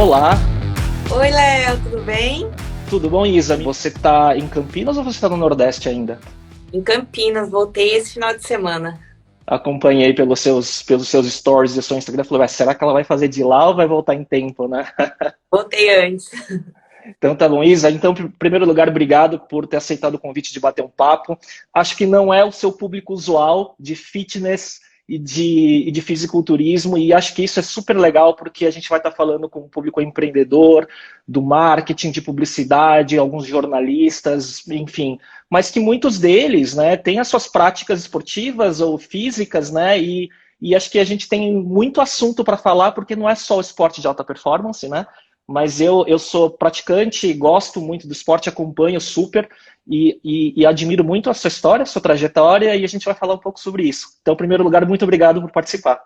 Olá, Oi, Léo, tudo bem? tudo bom, Isa? Você tá em Campinas ou você tá no Nordeste ainda? Em Campinas, voltei esse final de semana. Acompanhei pelos seus stories do seu Instagram, falei, "Ué, será que ela vai fazer de lá ou vai voltar em tempo, né?" Voltei antes. Então tá bom, Isa. Então, em primeiro lugar, obrigado por ter aceitado o convite de bater um papo. Acho que não é o seu público usual de fitness e de fisiculturismo, e acho que isso é super legal porque a gente vai estar falando com o público empreendedor, do marketing, de publicidade, alguns jornalistas, enfim, mas que muitos deles, né, têm as suas práticas esportivas ou físicas, né, e acho que a gente tem muito assunto para falar porque não é só o esporte de alta performance, né? Mas eu sou praticante, gosto muito do esporte, acompanho super e admiro muito a sua história, a sua trajetória, e a gente vai falar um pouco sobre isso. Então, em primeiro lugar, muito obrigado por participar.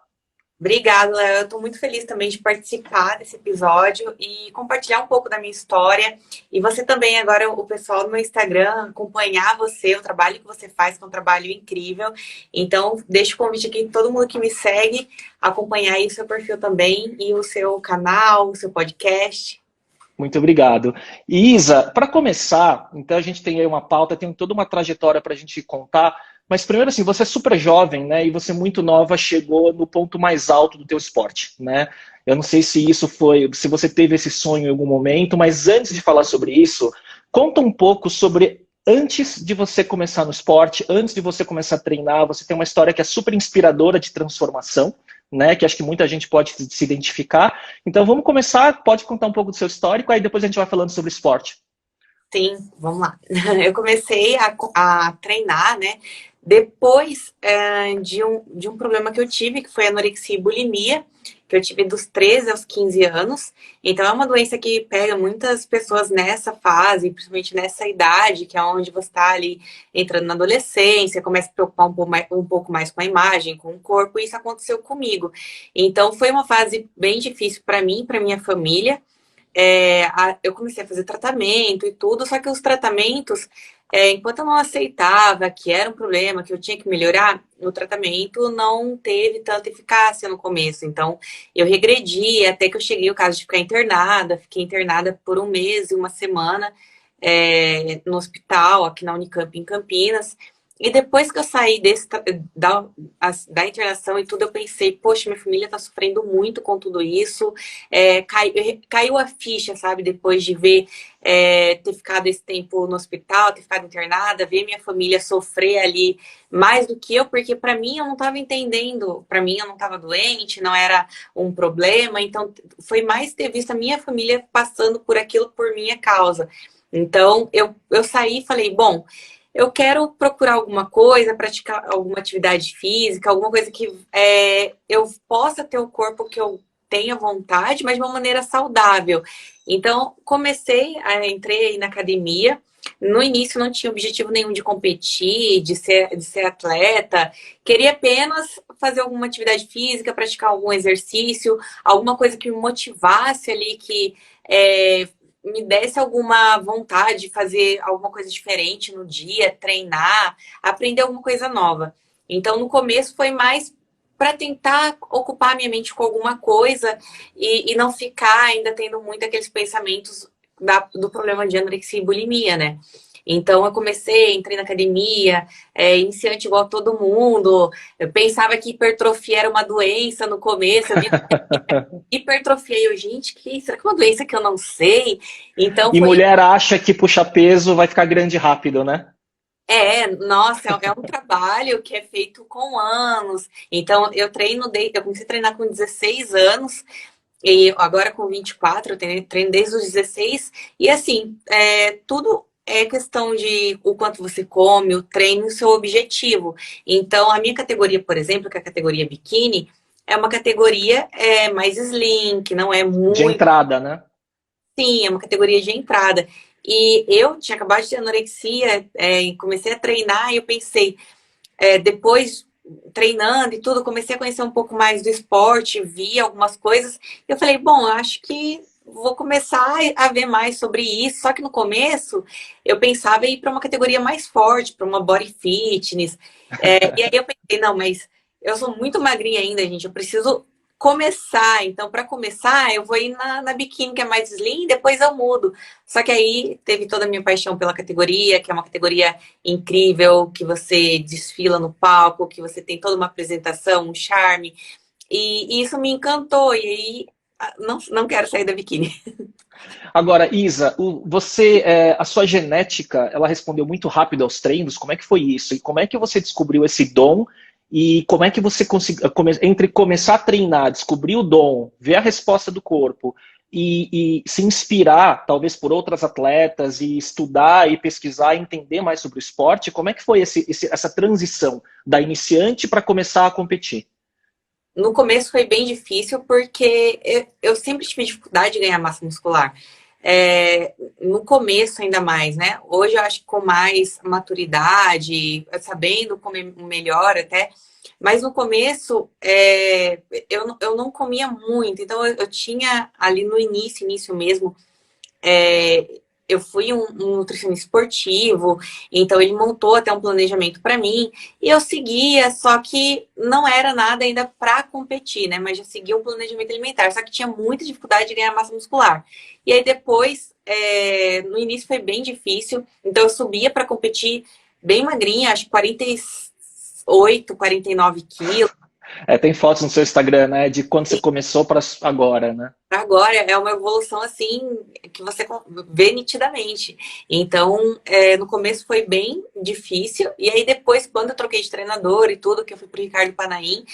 Obrigada, Léo. Eu estou muito feliz também de participar desse episódio e compartilhar um pouco da minha história. E você também, agora, o pessoal do meu Instagram, acompanhar você, o trabalho que você faz, que é um trabalho incrível. Então, deixo o convite aqui, todo mundo que me segue, acompanhar aí o seu perfil também e o seu canal, o seu podcast. Muito obrigado. E Isa, para começar, então a gente tem aí uma pauta, tem toda uma trajetória para a gente contar, mas primeiro assim, você é super jovem, né? E você muito nova chegou no ponto mais alto do teu esporte, né? Eu não sei se isso foi, se você teve esse sonho em algum momento, mas antes de falar sobre isso, conta um pouco sobre antes de você começar no esporte, antes de você começar a treinar, você tem uma história que é super inspiradora de transformação, né? Que acho que muita gente pode se identificar. Então vamos começar, pode contar um pouco do seu histórico, aí depois a gente vai falando sobre esporte. Sim, vamos lá. Eu comecei a treinar, né? Depois de um problema que eu tive, que foi anorexia e bulimia, que eu tive dos 13 aos 15 anos. Então, é uma doença que pega muitas pessoas nessa fase, principalmente nessa idade, que é onde você está ali entrando na adolescência, começa a se preocupar um pouco mais com a imagem, com o corpo, e isso aconteceu comigo. Então, foi uma fase bem difícil para mim, para minha família. Eu comecei a fazer tratamento e tudo, só que os tratamentos, enquanto eu não aceitava que era um problema, que eu tinha que melhorar, o tratamento não teve tanta eficácia no começo. Então, eu regredi até que eu cheguei ao caso de ficar internada, fiquei internada por um mês e uma semana, no hospital, aqui na Unicamp, em Campinas. E depois que eu saí da internação e tudo, eu pensei, poxa, minha família tá sofrendo muito com tudo isso. Caiu a ficha, sabe? Depois de ver, ter ficado esse tempo no hospital, ter ficado internada, ver minha família sofrer ali mais do que eu, porque para mim eu não estava entendendo, para mim eu não estava doente, não era um problema. Então foi mais ter visto a minha família passando por aquilo por minha causa. Então eu saí e falei, bom, eu quero procurar alguma coisa, praticar alguma atividade física, alguma coisa que eu possa ter o corpo que eu tenha vontade, mas de uma maneira saudável. Então, entrei na academia. No início não tinha objetivo nenhum de competir, de ser atleta. Queria apenas fazer alguma atividade física, praticar algum exercício, alguma coisa que me motivasse ali, que me desse alguma vontade de fazer alguma coisa diferente no dia, treinar, aprender alguma coisa nova. Então, no começo foi mais para tentar ocupar minha mente com alguma coisa e não ficar ainda tendo muito aqueles pensamentos do problema de anorexia e bulimia, né? Então eu comecei, entrei na academia, iniciante igual todo mundo. Eu pensava que hipertrofia era uma doença no começo. Eu vi hipertrofia e eu, gente, será que é uma doença que eu não sei? Então E foi. mulher acha que puxar peso vai ficar grande rápido, né? Nossa, é um trabalho que é feito com anos. Então, eu comecei a treinar com 16 anos, e agora com 24, eu treino desde os 16. E assim, tudo é questão de o quanto você come, o treino e o seu objetivo. Então, a minha categoria, por exemplo, que é a categoria biquíni, é uma categoria mais slim, que não é De muito. entrada, né? Sim, é uma categoria de entrada. E eu tinha acabado de ter anorexia, e comecei a treinar e eu pensei, depois treinando e tudo, comecei a conhecer um pouco mais do esporte, vi algumas coisas. Eu falei, bom, eu acho que vou começar a ver mais sobre isso. Só que no começo eu pensava em ir para uma categoria mais forte, para uma body fitness. E aí eu pensei, não, mas eu sou muito magrinha ainda, gente. Eu preciso começar. Então, para começar, eu vou ir na biquíni, que é mais slim, depois eu mudo. Só que aí teve toda a minha paixão pela categoria, que é uma categoria incrível, que você desfila no palco, que você tem toda uma apresentação, um charme. E isso me encantou. E aí, não quero sair da biquíni. Agora, Isa, você, a sua genética, ela respondeu muito rápido aos treinos. Como é que foi isso? E como é que você descobriu esse dom? E como é que você conseguiu, entre começar a treinar, descobrir o dom, ver a resposta do corpo e se inspirar, talvez, por outras atletas e estudar e pesquisar, e entender mais sobre o esporte, como é que foi essa transição da iniciante para começar a competir? No começo foi bem difícil, porque eu sempre tive dificuldade de ganhar massa muscular. No começo, ainda mais, né? Hoje eu acho que com mais maturidade, sabendo comer melhor até. Mas no começo, eu não comia muito. Então, eu tinha ali no início mesmo, é, eu fui um nutricionista esportivo, então ele montou até um planejamento para mim e eu seguia, só que não era nada ainda para competir, né? Mas já seguia um planejamento alimentar, só que tinha muita dificuldade de ganhar massa muscular. E aí depois, no início foi bem difícil, então eu subia para competir bem magrinha, acho que 48, 49 quilos. Tem fotos no seu Instagram, né, de quando você começou para agora, né? Agora é uma evolução assim que você vê nitidamente. Então, no começo foi bem difícil, e aí depois, quando eu troquei de treinador e tudo, que eu fui pro Ricardo Panaim,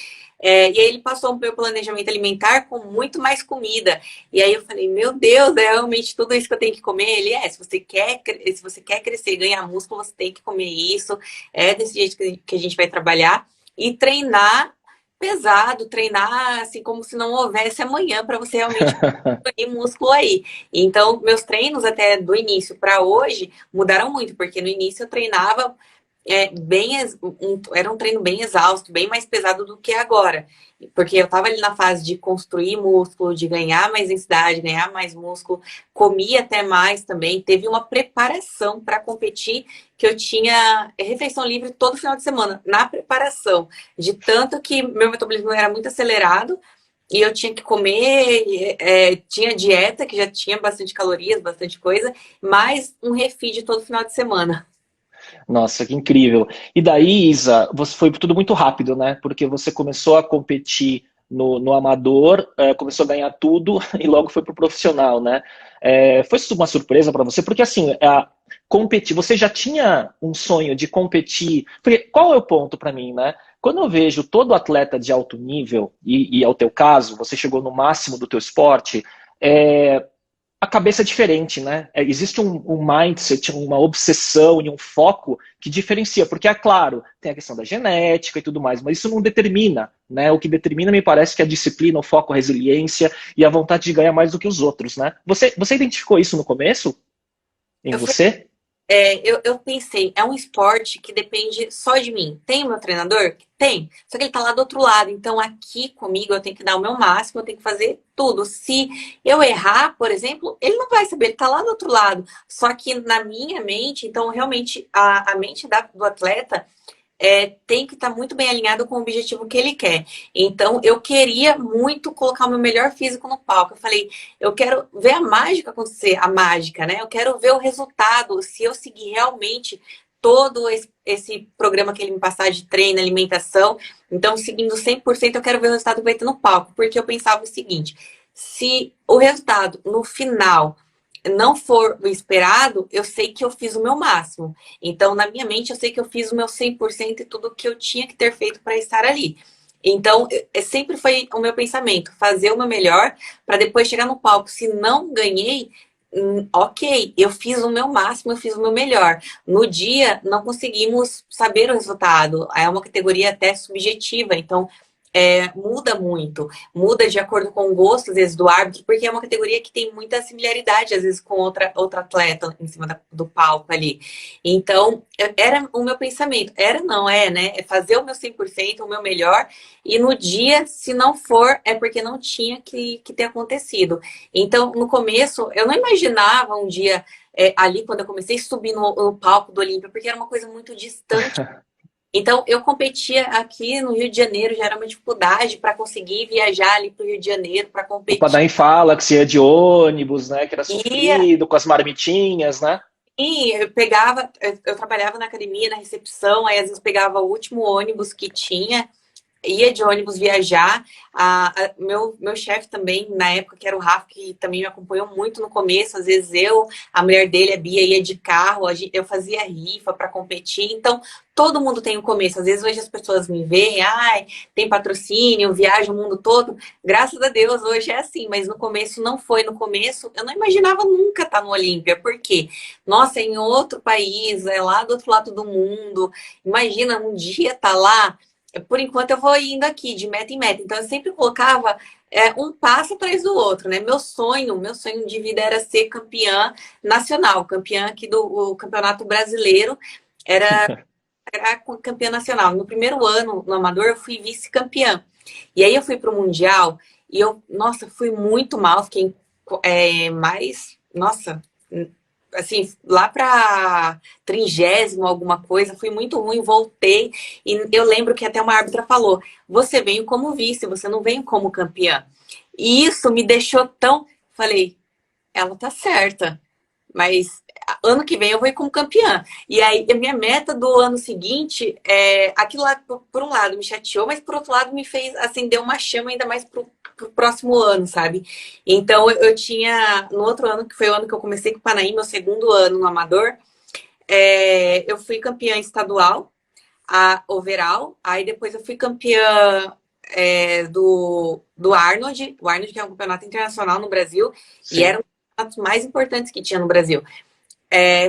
e aí ele passou um meu planejamento alimentar com muito mais comida. E aí eu falei, meu Deus, é realmente tudo isso que eu tenho que comer? Ele se você quer crescer e ganhar músculo, você tem que comer isso, é desse jeito que a gente vai trabalhar. E treinar pesado, treinar assim como se não houvesse amanhã para você realmente ter músculo aí. Então, meus treinos até do início para hoje mudaram muito, porque no início eu treinava era um treino bem exausto, bem mais pesado do que agora. Porque eu estava ali na fase de construir músculo, de ganhar mais densidade, ganhar mais músculo, comia até mais também. Teve uma preparação para competir, que eu tinha refeição livre todo final de semana, na preparação. De tanto que meu metabolismo era muito acelerado, e eu tinha que comer, tinha dieta, que já tinha bastante calorias, bastante coisa, mais um refeed todo final de semana. Nossa, que incrível. E daí, Isa, você foi tudo muito rápido, né? Porque você começou a competir no amador, começou a ganhar tudo e logo foi pro profissional, né? Foi uma surpresa para você? Porque assim, competir, você já tinha um sonho de competir? Porque qual é o ponto para mim, né? Quando eu vejo todo atleta de alto nível, e é o teu caso, você chegou no máximo do teu esporte, a cabeça é diferente, né? Existe um mindset, uma obsessão e um foco que diferencia, porque é claro, tem a questão da genética e tudo mais, mas isso não determina, né? O que determina, me parece, que é a disciplina, o foco, a resiliência e a vontade de ganhar mais do que os outros, né? Você identificou isso no começo? Em Eu você? eu pensei, é um esporte que depende só de mim. Tem o meu treinador? Tem. Só que ele tá lá do outro lado. Então, aqui comigo, eu tenho que dar o meu máximo, eu tenho que fazer tudo. Se eu errar, por exemplo, ele não vai saber, ele tá lá do outro lado. Só que na minha mente, então, realmente, a mente do atleta tem que estar muito bem alinhado com o objetivo que ele quer. Então, eu queria muito colocar o meu melhor físico no palco. Eu falei, eu quero ver a mágica acontecer, a mágica, né? Eu quero ver o resultado, se eu seguir realmente todo esse programa que ele me passar de treino, alimentação. Então, seguindo 100%, eu quero ver o resultado que vai ter no palco. Porque eu pensava o seguinte, se o resultado no final não for o esperado, eu sei que eu fiz o meu máximo. Então, na minha mente, eu sei que eu fiz o meu 100% e tudo o que eu tinha que ter feito para estar ali. Então, sempre foi o meu pensamento, fazer o meu melhor para depois chegar no palco. Se não ganhei, ok, eu fiz o meu máximo, eu fiz o meu melhor. No dia, não conseguimos saber o resultado. É uma categoria até subjetiva, então muda muito, muda de acordo com o gosto, às vezes, do árbitro, porque é uma categoria que tem muita similaridade, às vezes, com outra atleta em cima do palco ali. Então, era o meu pensamento. Era, não é, né? É fazer o meu 100%, o meu melhor, e no dia, se não for, é porque não tinha que ter acontecido. Então, no começo, eu não imaginava um dia, ali, quando eu comecei a subir no palco do Olímpia, porque era uma coisa muito distante. Então, eu competia aqui no Rio de Janeiro, já era uma dificuldade para conseguir viajar ali para o Rio de Janeiro para O competir. Padaim fala que você ia de ônibus, né? Que era E, sofrido, com as marmitinhas, né? e eu pegava, eu trabalhava na academia, na recepção, aí às vezes pegava o último ônibus que tinha, ia de ônibus viajar. Meu chefe também, na época, que era o Rafa, que também me acompanhou muito no começo, às vezes eu, a mulher dele, a Bia, ia de carro, eu fazia rifa para competir. Então, todo mundo tem um começo. Às vezes hoje as pessoas me veem, ai, tem patrocínio, viaja o mundo todo. Graças a Deus, hoje é assim, mas no começo não foi. No começo, eu não imaginava nunca estar no Olímpia. Por quê? Nossa, é em outro país, é lá do outro lado do mundo. Imagina um dia estar lá. Por enquanto eu vou indo aqui de meta em meta. Então eu sempre colocava um passo atrás do outro, né? Meu sonho de vida era ser campeã nacional, campeã aqui do Campeonato Brasileiro, era campeã nacional. No primeiro ano no Amador eu fui vice-campeã. E aí eu fui para o Mundial e nossa, fui muito mal, fiquei mais, nossa, assim, lá para 30º alguma coisa, fui muito ruim, voltei, e eu lembro que até uma árbitra falou, você veio como vice, você não veio como campeã. E isso me deixou tão... Falei, ela tá certa, mas ano que vem eu vou ir como campeã. E aí, a minha meta do ano seguinte, aquilo lá, por um lado, me chateou, mas por outro lado, me fez acender uma chama ainda mais pro próximo ano, sabe? Então, eu tinha, no outro ano, que foi o ano que eu comecei com o Panaí, meu segundo ano no Amador, eu fui campeã estadual, a overall, aí depois eu fui campeã do Arnold, o Arnold que é um campeonato internacional no Brasil, Sim. e era um dos campeonatos mais importantes que tinha no Brasil.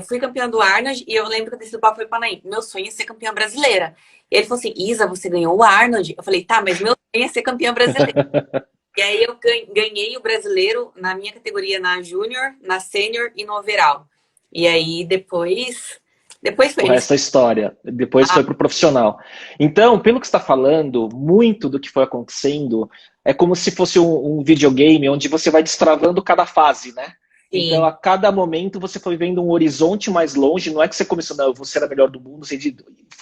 Fui campeã do Arnold e eu lembro que eu desci do palco e falei, Panaí, meu sonho é ser campeã brasileira. E ele falou assim, Isa, você ganhou o Arnold? Eu falei, tá, mas meu sonho é ser campeã brasileira. E aí eu ganhei o brasileiro na minha categoria, na Júnior, na Sênior e no Overall. E aí depois foi O isso. resto é história. Depois foi para o profissional. Então, pelo que você está falando, muito do que foi acontecendo é como se fosse um videogame onde você vai destravando cada fase, né? Então, Sim, a cada momento você foi vendo um horizonte mais longe. Não é que você começou, não, eu vou ser a melhor do mundo.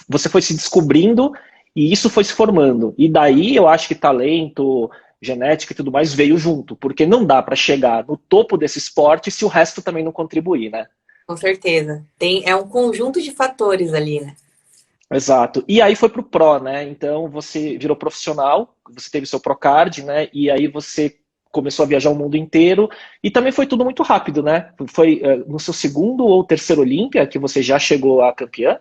Você foi se descobrindo e isso foi se formando. E daí eu acho que talento, genética e tudo mais veio junto, porque não dá para chegar no topo desse esporte se o resto também não contribuir, né? com certeza. É um conjunto de fatores ali, né? Exato. E aí foi pro Pro, né? Então você virou profissional, você teve seu Procard, né? E aí você começou a viajar o mundo inteiro e também foi tudo muito rápido, né? Foi no seu segundo ou terceiro Olímpia que você já chegou a campeã?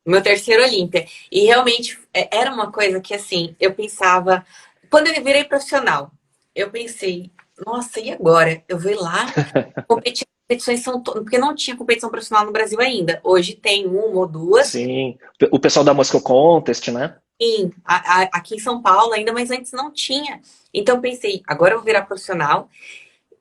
Meu terceiro Olímpia. E realmente era uma coisa que, assim, eu pensava. Quando eu virei profissional, eu pensei, nossa, e agora? Eu vou ir lá competir. Competições são porque não tinha competição profissional no Brasil ainda. Hoje tem uma ou duas. Sim. O pessoal da Moscow Contest, né? Sim, aqui em São Paulo ainda, mas antes não tinha. Então eu pensei, agora eu vou virar profissional.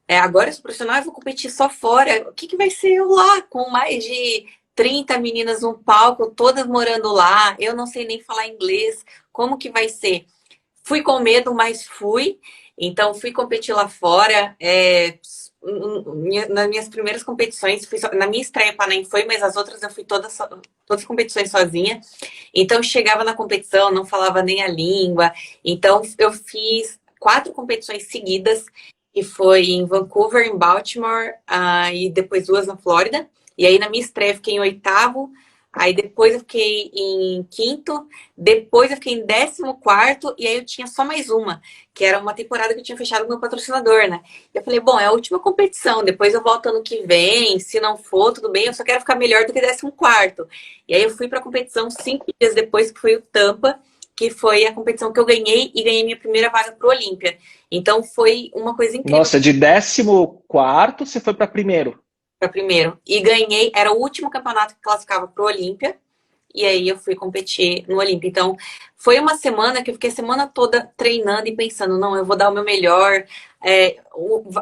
Agora eu sou profissional e vou competir só fora. O que vai ser eu lá com mais de 30 meninas no palco, todas morando lá? Eu não sei nem falar inglês. Como que vai ser? Fui com medo, mas fui. Então, fui competir lá fora. Nas minhas primeiras competições, na minha estreia para nem foi, mas as outras eu fui todas as competições sozinha. Então, chegava na competição, não falava nem a língua. Então, eu fiz 4 competições seguidas, que foi em Vancouver, em Baltimore, e depois 2 na Flórida. E aí, na minha estreia, eu fiquei em 8º. Aí depois eu fiquei em 5º, depois eu fiquei em 14º, e aí eu tinha só mais uma, que era uma temporada que eu tinha fechado com o meu patrocinador, né? E eu falei, bom, é a última competição, depois eu volto ano que vem, se não for, tudo bem, eu só quero ficar melhor do que 14º. E aí eu fui pra competição 5 dias depois, que foi o Tampa, que foi a competição que eu ganhei e ganhei minha primeira vaga pro Olímpia. Então foi uma coisa incrível. Nossa, de 14º você foi para primeiro. Para primeiro. E ganhei, era o último campeonato que classificava pro Olímpia. E aí eu fui competir no Olímpia. Então, foi uma semana que eu fiquei a semana toda treinando e pensando, não, eu vou dar o meu melhor.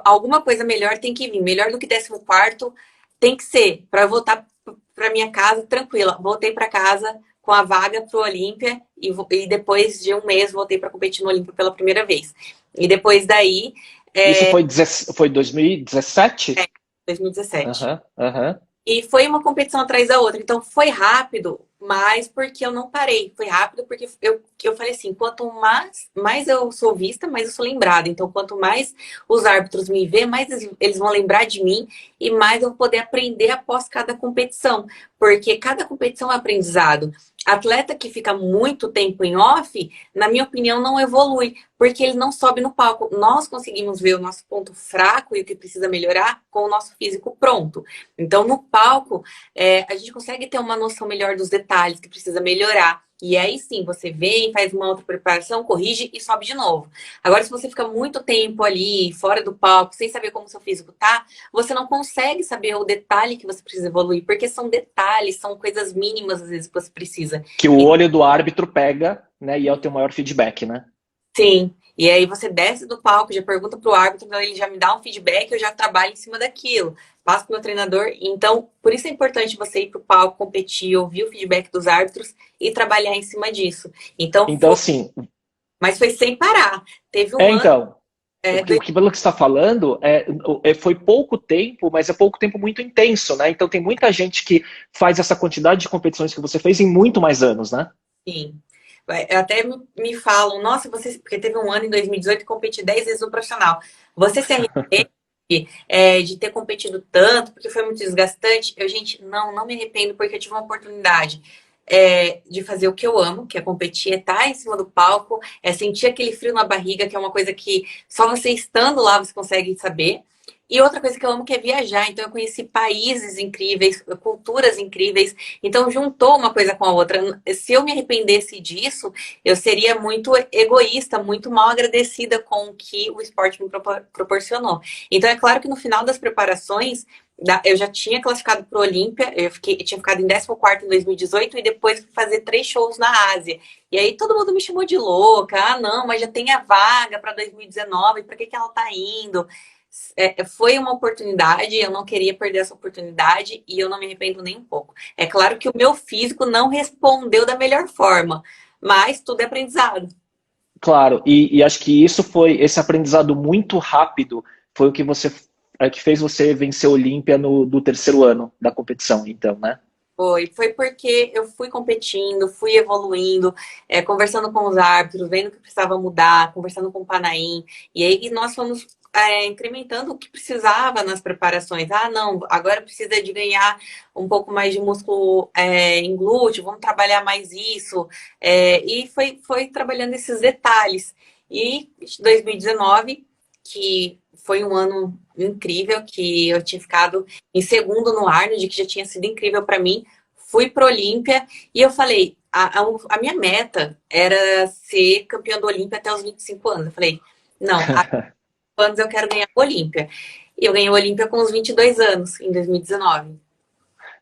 Alguma coisa melhor tem que vir. Melhor do que 14º tem que ser, para voltar para minha casa tranquila. Voltei para casa com a vaga pro Olímpia e depois de um mês voltei para competir no Olímpia pela primeira vez. E depois daí... Isso foi 2017? 2017. Aham, aham. E foi uma competição atrás da outra. Então foi rápido, Mas porque eu não parei, foi rápido, porque eu falei assim, quanto mais eu sou vista, mais eu sou lembrada. Então, quanto mais os árbitros me vê, mais eles vão lembrar de mim e mais eu vou poder aprender após cada competição. Porque cada competição é aprendizado. Atleta que fica muito tempo em off, na minha opinião, não evolui, porque ele não sobe no palco. Nós conseguimos ver o nosso ponto fraco e o que precisa melhorar com o nosso físico pronto. Então, no palco, a gente consegue ter uma noção melhor dos detalhes que precisa melhorar. E aí sim, você vem, faz uma outra preparação, corrige e sobe de novo. Agora, se você fica muito tempo ali, fora do palco, sem saber como o seu físico tá, você não consegue saber o detalhe que você precisa evoluir, porque são detalhes, são coisas mínimas às vezes que você precisa. Que o olho do árbitro pega, né? E é o teu maior feedback, né? Sim. E aí você desce do palco, já pergunta pro árbitro, então ele já me dá um feedback, eu já trabalho em cima daquilo. Passo pro meu treinador. Então, por isso é importante você ir pro palco, competir, ouvir o feedback dos árbitros e trabalhar em cima disso. Então, Então, assim, mas foi sem parar. Teve um ano. então, pelo que você está falando, foi pouco tempo, mas é pouco tempo muito intenso, né? Então tem muita gente que faz essa quantidade de competições que você fez em muito mais anos, né? Sim. Até me falam, nossa, você. Porque teve um ano em 2018 que competi 10 vezes no profissional. Você se arrepende de ter competido tanto, porque foi muito desgastante? Gente, não me arrependo, porque eu tive uma oportunidade de fazer o que eu amo, que é competir, é estar em cima do palco, é sentir aquele frio na barriga, que é uma coisa que só você estando lá você consegue saber. E outra coisa que eu amo que é viajar. Então eu conheci países incríveis, culturas incríveis. Então juntou uma coisa com a outra. Se eu me arrependesse disso, eu seria muito egoísta, muito mal agradecida com o que o esporte me proporcionou. Então é claro que no final das preparações, eu já tinha classificado para o Olímpia, eu tinha ficado em 14º em 2018 e depois fui fazer 3 shows na Ásia. E aí todo mundo me chamou de louca. Ah, não, mas já tem a vaga para 2019, para que ela tá indo? Foi uma oportunidade, eu não queria perder essa oportunidade e eu não me arrependo nem um pouco. É claro que o meu físico não respondeu da melhor forma, mas tudo é aprendizado. Claro, e acho que isso foi, esse aprendizado muito rápido, foi o que que fez você vencer a Olímpia do terceiro ano da competição, então, né? Foi porque eu fui competindo, fui evoluindo, conversando com os árbitros, vendo o que precisava mudar, conversando com o Panaim, e aí nós fomos incrementando o que precisava nas preparações. Ah, não, agora precisa de ganhar um pouco mais de músculo em glúteo, vamos trabalhar mais isso. E foi trabalhando esses detalhes. E 2019, que foi um ano incrível, que eu tinha ficado em segundo no Arnold, que já tinha sido incrível para mim. Fui para Olímpia e eu falei, a minha meta era ser campeã do Olímpia até os 25 anos. Eu falei, não, há 5 anos eu quero ganhar o Olímpia. E eu ganhei o Olímpia com os 22 anos, em 2019.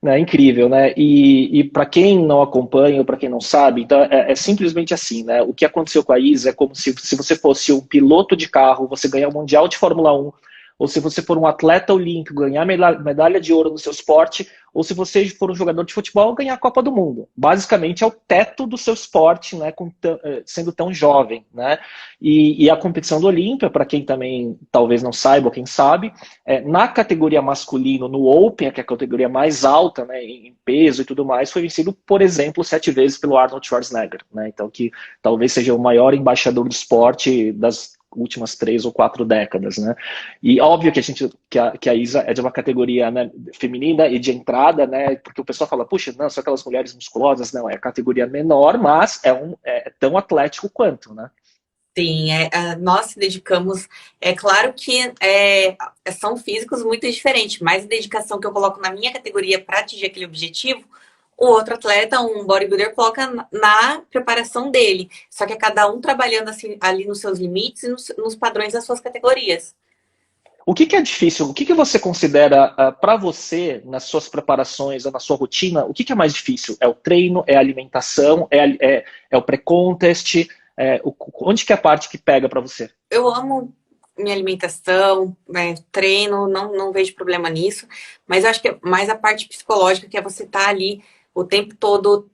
Né, incrível, né? E para quem não acompanha ou para quem não sabe, então é simplesmente assim, né? O que aconteceu com a Isa é como se você fosse um piloto de carro, você ganhar o Mundial de Fórmula 1, ou se você for um atleta olímpico, ganhar medalha de ouro no seu esporte, ou se você for um jogador de futebol, ganhar a Copa do Mundo. Basicamente é o teto do seu esporte, né? Sendo tão jovem, né? E a competição do Olímpia, para quem também talvez não saiba, ou quem sabe, na categoria masculino, no Open, que é a categoria mais alta, né, em peso e tudo mais, foi vencido, por exemplo, 7 vezes pelo Arnold Schwarzenegger, né? Então que talvez seja o maior embaixador do esporte das últimas 3 ou 4 décadas, né? E óbvio que a Isa é de uma categoria, né, feminina e de entrada, né? Porque o pessoal fala, puxa, não, são aquelas mulheres musculosas, não, é a categoria menor, mas é tão atlético quanto, né? Sim, nós se dedicamos. É claro que são físicos muito diferentes, mas a dedicação que eu coloco na minha categoria para atingir aquele objetivo, o outro atleta, um bodybuilder, coloca na preparação dele. Só que é cada um trabalhando assim, ali nos seus limites e nos padrões das suas categorias. O que é difícil? O que você considera para você, nas suas preparações, na sua rotina, o que é mais difícil? É o treino? É a alimentação? É o pré-contest? Onde que é a parte que pega para você? Eu amo minha alimentação, treino, não vejo problema nisso, mas eu acho que é mais a parte psicológica, que é você estar ali o tempo todo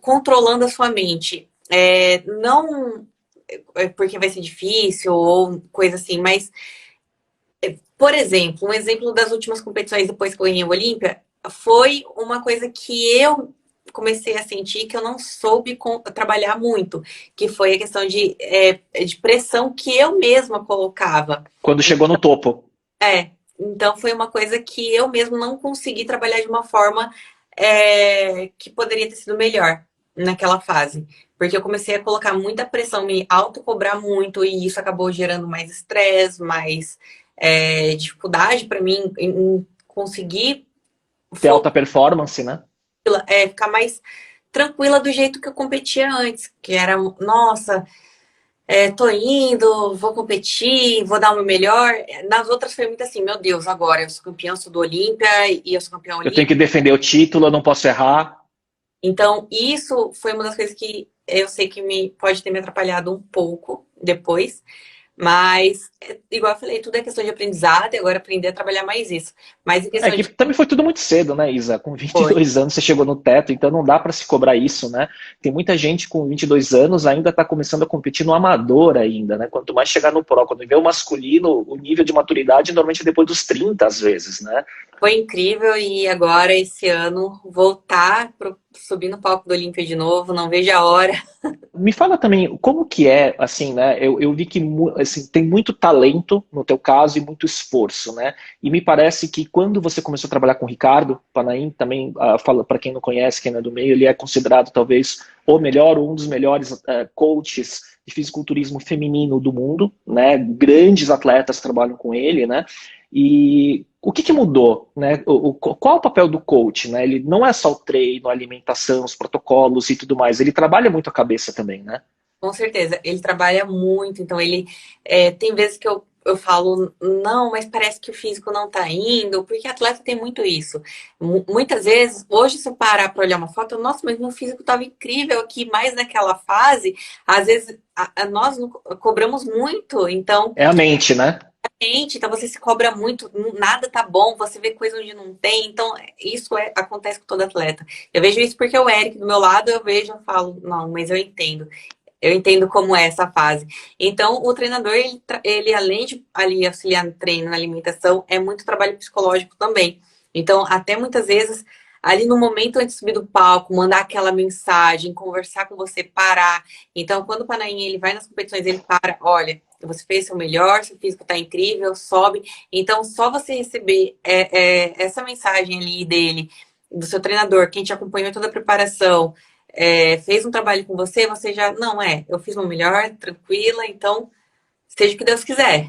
controlando a sua mente. Não porque vai ser difícil ou coisa assim, mas, por exemplo, um exemplo das últimas competições depois que eu ganhei o Olímpia foi uma coisa que eu comecei a sentir que eu não soube trabalhar muito, que foi a questão de pressão que eu mesma colocava. Quando chegou no topo. Então foi uma coisa que eu mesmo não consegui trabalhar de uma forma que poderia ter sido melhor naquela fase. Porque eu comecei a colocar muita pressão, me autocobrar muito, e isso acabou gerando mais estresse, mais dificuldade para mim em conseguir Ter alta performance, né? ficar mais tranquila do jeito que eu competia antes, que era, nossa, tô indo, vou competir, vou dar o meu melhor. Nas outras foi muito assim, meu Deus, agora eu sou campeã, sou do Olímpia e eu sou campeã Eu tenho olímpica. que defender o título, eu não posso errar. Então, isso foi uma das coisas que eu sei que pode ter me atrapalhado um pouco depois. Mas, igual eu falei, tudo é questão de aprendizado e agora aprender a trabalhar mais isso. Mas em É questão que de também foi tudo muito cedo, né, Isa? Com foi, 22 anos você chegou no teto, então não dá para se cobrar isso, né? Tem muita gente com 22 anos ainda está começando a competir no amador ainda, né? Quanto mais chegar no pro, quando vê o masculino, o nível de maturidade normalmente é depois dos 30 às vezes, né? foi incrível e agora, esse ano, voltar subir no palco do Olímpia de novo, não vejo a hora. Me fala também como que é, assim, né? Eu vi que assim, tem muito talento no teu caso e muito esforço, né? E me parece que quando você começou a trabalhar com o Ricardo Panaim, também fala para quem não conhece, quem não é do meio, ele é considerado talvez o melhor, ou um dos melhores coaches de fisiculturismo feminino do mundo, né? Grandes atletas trabalham com ele, né? E o que mudou, né? Qual é o papel do coach, né? Ele não é só o treino, a alimentação, os protocolos e tudo mais. Ele trabalha muito a cabeça também, né? Com certeza, ele trabalha muito, então ele tem vezes que eu falo, não, mas parece que o físico não tá indo, porque atleta tem muito isso. Muitas vezes, hoje, se eu parar para olhar uma foto, nossa, mas meu físico tava incrível aqui, mais naquela fase, às vezes nós não cobramos muito, então É a mente, né? então você se cobra muito, nada tá bom, você vê coisa onde não tem, então isso acontece com todo atleta. Eu vejo isso porque o Eric do meu lado, eu vejo, eu falo, não, mas eu entendo. Eu entendo como é essa fase. Então, o treinador, ele além de ali auxiliar no treino, na alimentação, é muito trabalho psicológico também. Então, até muitas vezes, ali no momento antes de subir do palco, mandar aquela mensagem, conversar com você, parar. Então, quando o Panaim, ele vai nas competições, ele para, olha, você fez seu melhor, seu físico tá incrível, sobe. Então, só você receber essa mensagem ali dele, do seu treinador, quem te acompanhou em toda a preparação, fez um trabalho com você, você já, não eu fiz o meu melhor, tranquila, então seja o que Deus quiser.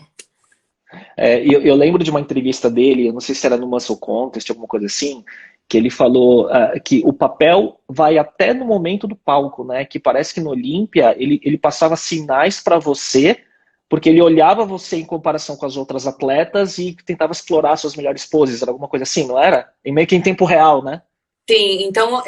Eu lembro de uma entrevista dele, eu não sei se era no Muscle Contest, alguma coisa assim, que ele falou que o papel vai até no momento do palco, né? Que parece que no Olímpia ele passava sinais para você, porque ele olhava você em comparação com as outras atletas e tentava explorar suas melhores poses, era alguma coisa assim, não era? E meio que em tempo real, né? Sim, então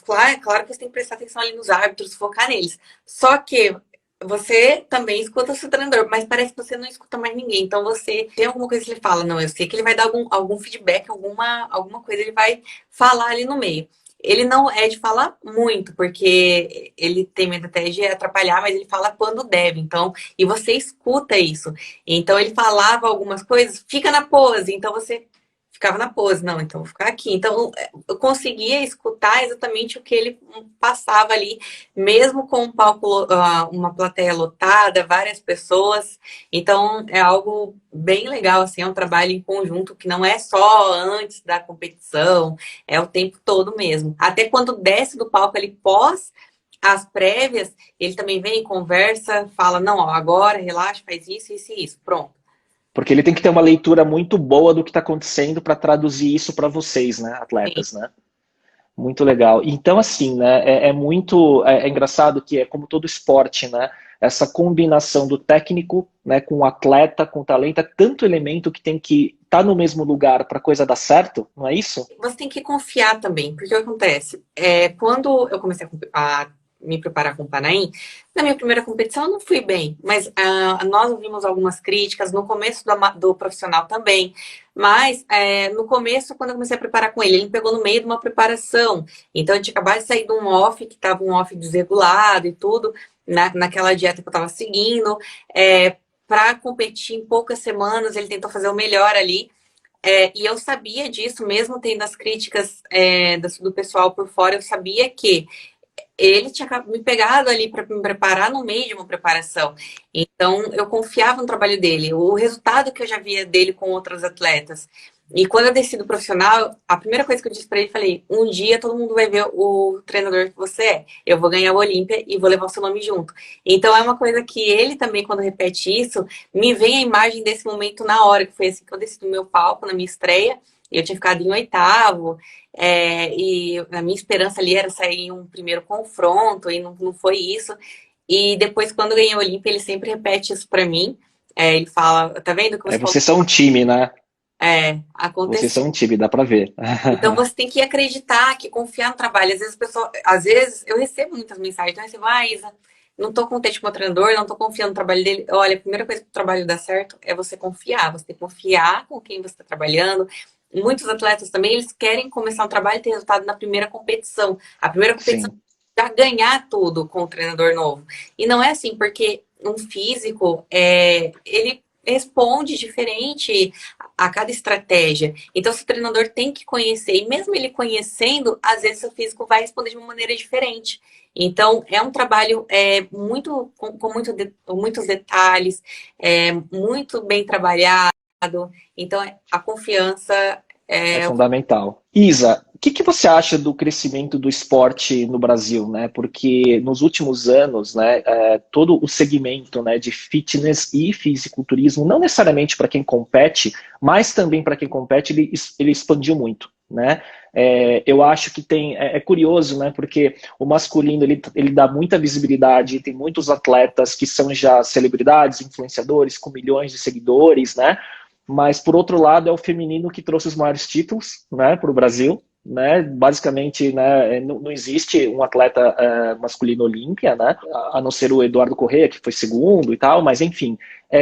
claro que você tem que prestar atenção ali nos árbitros, focar neles. Só que você também escuta o seu treinador, mas parece que você não escuta mais ninguém. Então você tem alguma coisa que ele fala, não, eu sei que ele vai dar algum feedback, alguma coisa ele vai falar ali no meio. Ele não é de falar muito, porque ele tem medo até de atrapalhar, mas ele fala quando deve. Então, e você escuta isso. Então ele falava algumas coisas, fica na pose. Então você ficava na pose, não, então vou ficar aqui. Então, eu conseguia escutar exatamente o que ele passava ali, mesmo com um palco, uma plateia lotada, várias pessoas. Então, é algo bem legal, assim, é um trabalho em conjunto que não é só antes da competição, é o tempo todo mesmo. Até quando desce do palco ali pós as prévias, ele também vem, conversa, fala, não, ó, agora relaxa, faz isso, isso e isso, pronto. Porque ele tem que ter uma leitura muito boa do que está acontecendo para traduzir isso para vocês, né, Sim. atletas, né? Muito legal. Então, assim, né, é engraçado que é como todo esporte, né? Essa combinação do técnico, né, com o atleta, com o talento, é tanto elemento que tem que estar no mesmo lugar para a coisa dar certo, não é isso? Você tem que confiar também, porque o que acontece? Quando eu comecei a me preparar com o Panaim, na minha primeira competição eu não fui bem, mas nós ouvimos algumas críticas no começo do profissional também, mas no começo, quando eu comecei a preparar com ele me pegou no meio de uma preparação, então eu tinha acabado de sair de um off, que estava um off desregulado e tudo, naquela dieta que eu estava seguindo, para competir em poucas semanas, ele tentou fazer o melhor ali, E eu sabia disso, mesmo tendo as críticas do pessoal por fora, eu sabia que ele tinha me pegado ali para me preparar no meio de uma preparação. Então, eu confiava no trabalho dele, o resultado que eu já via dele com outros atletas. E quando eu desci do profissional, a primeira coisa que eu disse para ele, falei, um dia todo mundo vai ver o treinador que você é. Eu vou ganhar o Olímpia e vou levar o seu nome junto. Então, é uma coisa que ele também, quando repete isso, me vem a imagem desse momento na hora, que foi assim que eu desci do meu palco, na minha estreia, eu tinha ficado em oitavo, e a minha esperança ali era sair em um primeiro confronto, e não foi isso. E depois, quando eu ganhei o Olímpia, ele sempre repete isso pra mim. Ele fala, tá vendo que É, você falou? vocês são um time, né? Vocês Aconteceu. são um time, dá pra ver. Então você tem que acreditar, que confiar no trabalho. Às vezes, às vezes eu recebo muitas mensagens, eu recebo, Isa, não tô contente com o meu treinador, não tô confiando no trabalho dele. Olha, a primeira coisa que o trabalho dá certo é você confiar. Você tem que confiar com quem você está trabalhando. Muitos atletas também, eles querem começar um trabalho e ter resultado na primeira competição. A primeira competição Sim. já ganhar tudo com o treinador novo. E não é assim, porque um físico, ele responde diferente a cada estratégia. Então, o treinador tem que conhecer, e mesmo ele conhecendo, às vezes o físico vai responder de uma maneira diferente. Então, é um trabalho muito com muitos detalhes, muito bem trabalhado. Então, a confiança É é. fundamental. Isa, o que, que você acha do crescimento do esporte no Brasil, né? Porque nos últimos anos, né, todo o segmento, né, de fitness e fisiculturismo, não necessariamente para quem compete, mas também para quem compete, ele expandiu muito, né? Eu acho que é curioso, né? Porque o masculino ele dá muita visibilidade, tem muitos atletas que são já celebridades, influenciadores com milhões de seguidores, né? Mas, por outro lado, é o feminino que trouxe os maiores títulos, né, para o Brasil. Né? Basicamente, né, não existe um atleta masculino Olímpia, né, a não ser o Eduardo Corrêa, que foi segundo e tal, mas enfim.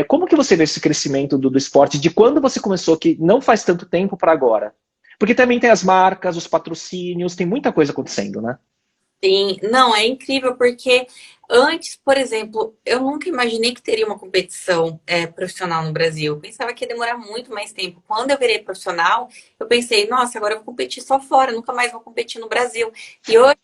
Como que você vê esse crescimento do esporte, de quando você começou, que não faz tanto tempo, para agora? Porque também tem as marcas, os patrocínios, tem muita coisa acontecendo, né? Sim, não, é incrível porque antes, por exemplo, eu nunca imaginei que teria uma competição profissional no Brasil. Eu pensava que ia demorar muito mais tempo. Quando eu virei profissional, eu pensei, nossa, agora eu vou competir só fora, nunca mais vou competir no Brasil. E hoje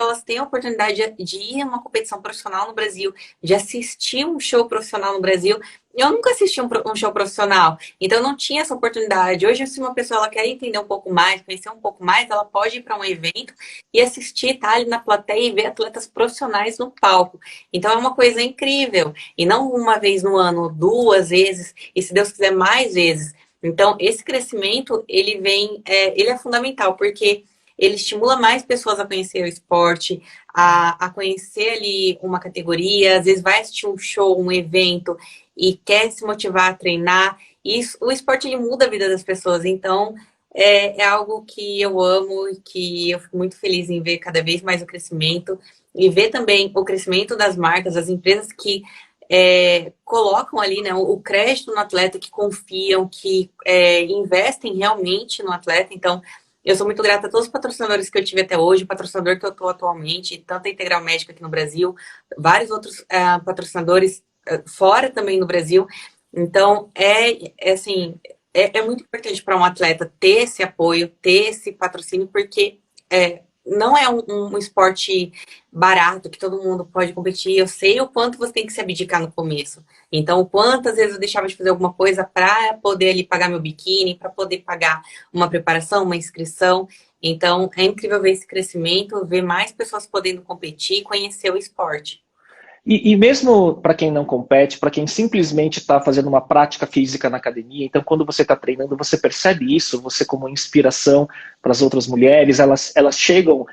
elas têm a oportunidade de ir a uma competição profissional no Brasil, de assistir um show profissional no Brasil. Eu nunca assisti um show profissional, então eu não tinha essa oportunidade. Hoje, se uma pessoa ela quer entender um pouco mais, conhecer um pouco mais, ela pode ir para um evento e assistir, tá ali na plateia e ver atletas profissionais no palco. Então é uma coisa incrível. E não uma vez no ano, duas vezes, e se Deus quiser, mais vezes. Então, esse crescimento, ele é fundamental, porque ele estimula mais pessoas a conhecer o esporte, a conhecer ali uma categoria, às vezes vai assistir um show, um evento e quer se motivar a treinar. E o esporte ele muda a vida das pessoas, então é algo que eu amo e que eu fico muito feliz em ver cada vez mais o crescimento e ver também o crescimento das marcas, das empresas que colocam ali, né, o crédito no atleta, que confiam, que investem realmente no atleta. Então, eu sou muito grata a todos os patrocinadores que eu tive até hoje, o patrocinador que eu estou atualmente, tanto a Integral Médica aqui no Brasil, vários outros patrocinadores fora também no Brasil. Então, assim, é muito importante para um atleta ter esse apoio, ter esse patrocínio, porque não é um esporte barato que todo mundo pode competir. Eu sei o quanto você tem que se abdicar no começo. Então, quantas vezes eu deixava de fazer alguma coisa para poder ali pagar meu biquíni, para poder pagar uma preparação, uma inscrição. Então, é incrível ver esse crescimento, ver mais pessoas podendo competir e conhecer o esporte. E mesmo para quem não compete, para quem simplesmente está fazendo uma prática física na academia, então quando você está treinando, você percebe isso, você como inspiração para as outras mulheres, elas chegam,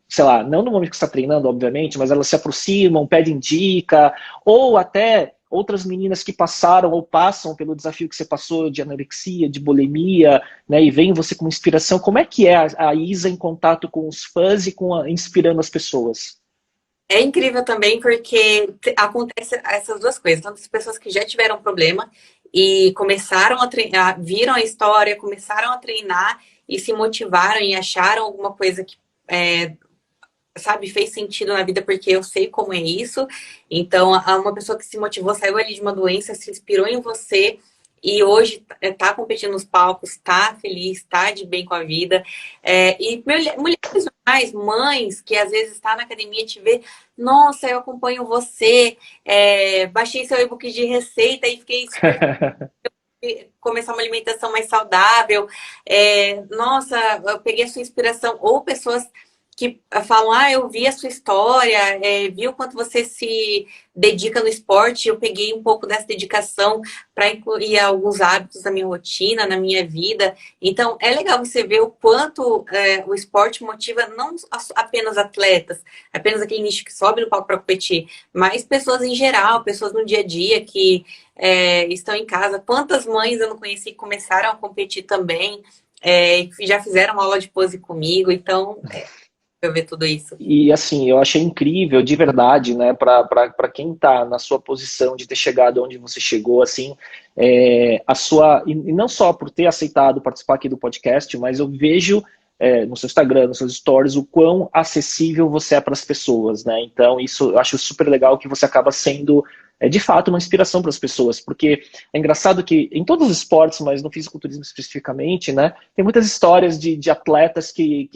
sei lá, não no momento que você está treinando, obviamente, mas elas se aproximam, pedem dica, ou até outras meninas que passaram ou passam pelo desafio que você passou de anorexia, de bulimia, né, e veem você como inspiração. Como é que é a Isa em contato com os fãs e inspirando as pessoas? É incrível também porque acontece essas duas coisas. Tanto as pessoas que já tiveram problema e começaram a treinar, viram a história, começaram a treinar e se motivaram e acharam alguma coisa que, sabe, fez sentido na vida, porque eu sei como é isso. Então, uma pessoa que se motivou, saiu ali de uma doença, se inspirou em você e hoje tá competindo nos palcos, tá feliz, tá de bem com a vida. E mulheres mais, mães, que às vezes está na academia te vê, nossa, eu acompanho você, baixei seu e-book de receita e fiquei super começar uma alimentação mais saudável. Nossa, eu peguei a sua inspiração. Ou pessoas que falam, eu vi a sua história, vi o quanto você se dedica no esporte. Eu peguei um pouco dessa dedicação para incluir alguns hábitos na minha rotina, na minha vida. Então, é legal você ver o quanto o esporte motiva não apenas atletas, apenas aquele nicho que sobe no palco para competir, mas pessoas em geral, pessoas no dia a dia que estão em casa. Quantas mães eu não conheci que começaram a competir também, já fizeram aula de pose comigo, então eu ver tudo isso. E assim, eu achei incrível, de verdade, né, para quem está na sua posição de ter chegado onde você chegou, assim, a sua, e não só por ter aceitado participar aqui do podcast, mas eu vejo no seu Instagram, nos seus stories, o quão acessível você é para as pessoas, né? Então, isso eu acho super legal que você acaba sendo, de fato, uma inspiração para as pessoas, porque é engraçado que em todos os esportes, mas no fisiculturismo especificamente, né, tem muitas histórias de atletas que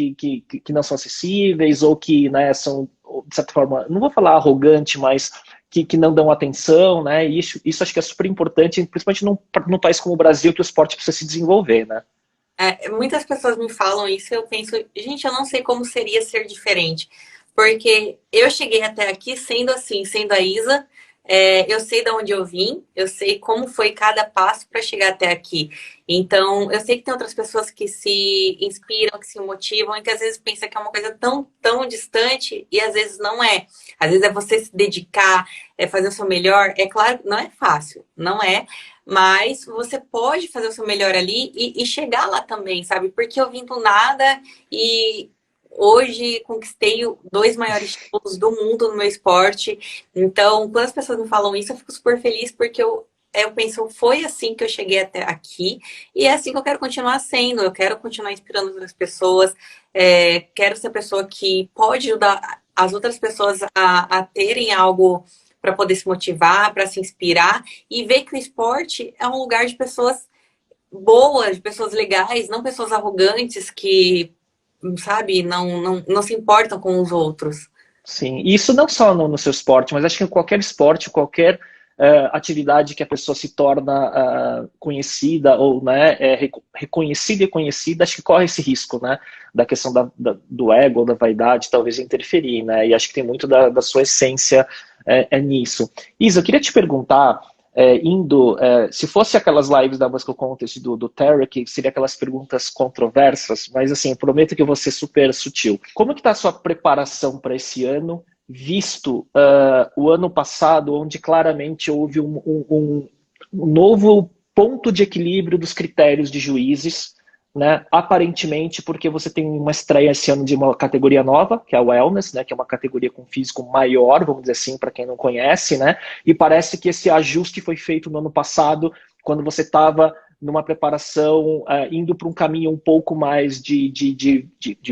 não são acessíveis ou que, né, são, de certa forma, não vou falar arrogante, mas que não dão atenção, né? E isso acho que é super importante, principalmente num país como o Brasil, que o esporte precisa se desenvolver, né? Muitas pessoas me falam isso e eu penso, gente, eu não sei como seria ser diferente. Porque eu cheguei até aqui sendo assim, sendo a Isa, eu sei de onde eu vim, eu sei como foi cada passo para chegar até aqui. Então, eu sei que tem outras pessoas que se inspiram, que se motivam e que às vezes pensam que é uma coisa tão, tão distante e às vezes não é. Às vezes é você se dedicar, fazer o seu melhor. É claro, não é fácil, não é. Mas você pode fazer o seu melhor ali e chegar lá também, sabe? Porque eu vim do nada e hoje conquistei 2 maiores títulos do mundo no meu esporte. Então, quando as pessoas me falam isso, eu fico super feliz porque eu penso, foi assim que eu cheguei até aqui e é assim que eu quero continuar sendo. Eu quero continuar inspirando outras pessoas, quero ser a pessoa que pode ajudar as outras pessoas a terem algo para poder se motivar, para se inspirar e ver que o esporte é um lugar de pessoas boas, de pessoas legais, não pessoas arrogantes que, sabe, não se importam com os outros. Sim, e isso não só no seu esporte, mas acho que em qualquer esporte, qualquer atividade que a pessoa se torna conhecida ou, né, reconhecida e conhecida, acho que corre esse risco, né, da questão do ego ou da vaidade, talvez interferir, né, e acho que tem muito da sua essência nisso. Isa, eu queria te perguntar, se fosse aquelas lives da Muscle Contest do Tarek, seria aquelas perguntas controversas, mas assim, eu prometo que eu vou ser super sutil. Como que está a sua preparação para esse ano, visto o ano passado, onde claramente houve um novo ponto de equilíbrio dos critérios de juízes, né? Aparentemente, porque você tem uma estreia esse ano de uma categoria nova, que é a Wellness, né? Que é uma categoria com físico maior, vamos dizer assim, para quem não conhece, né? E parece que esse ajuste foi feito no ano passado, quando você estava numa preparação, indo para um caminho um pouco mais de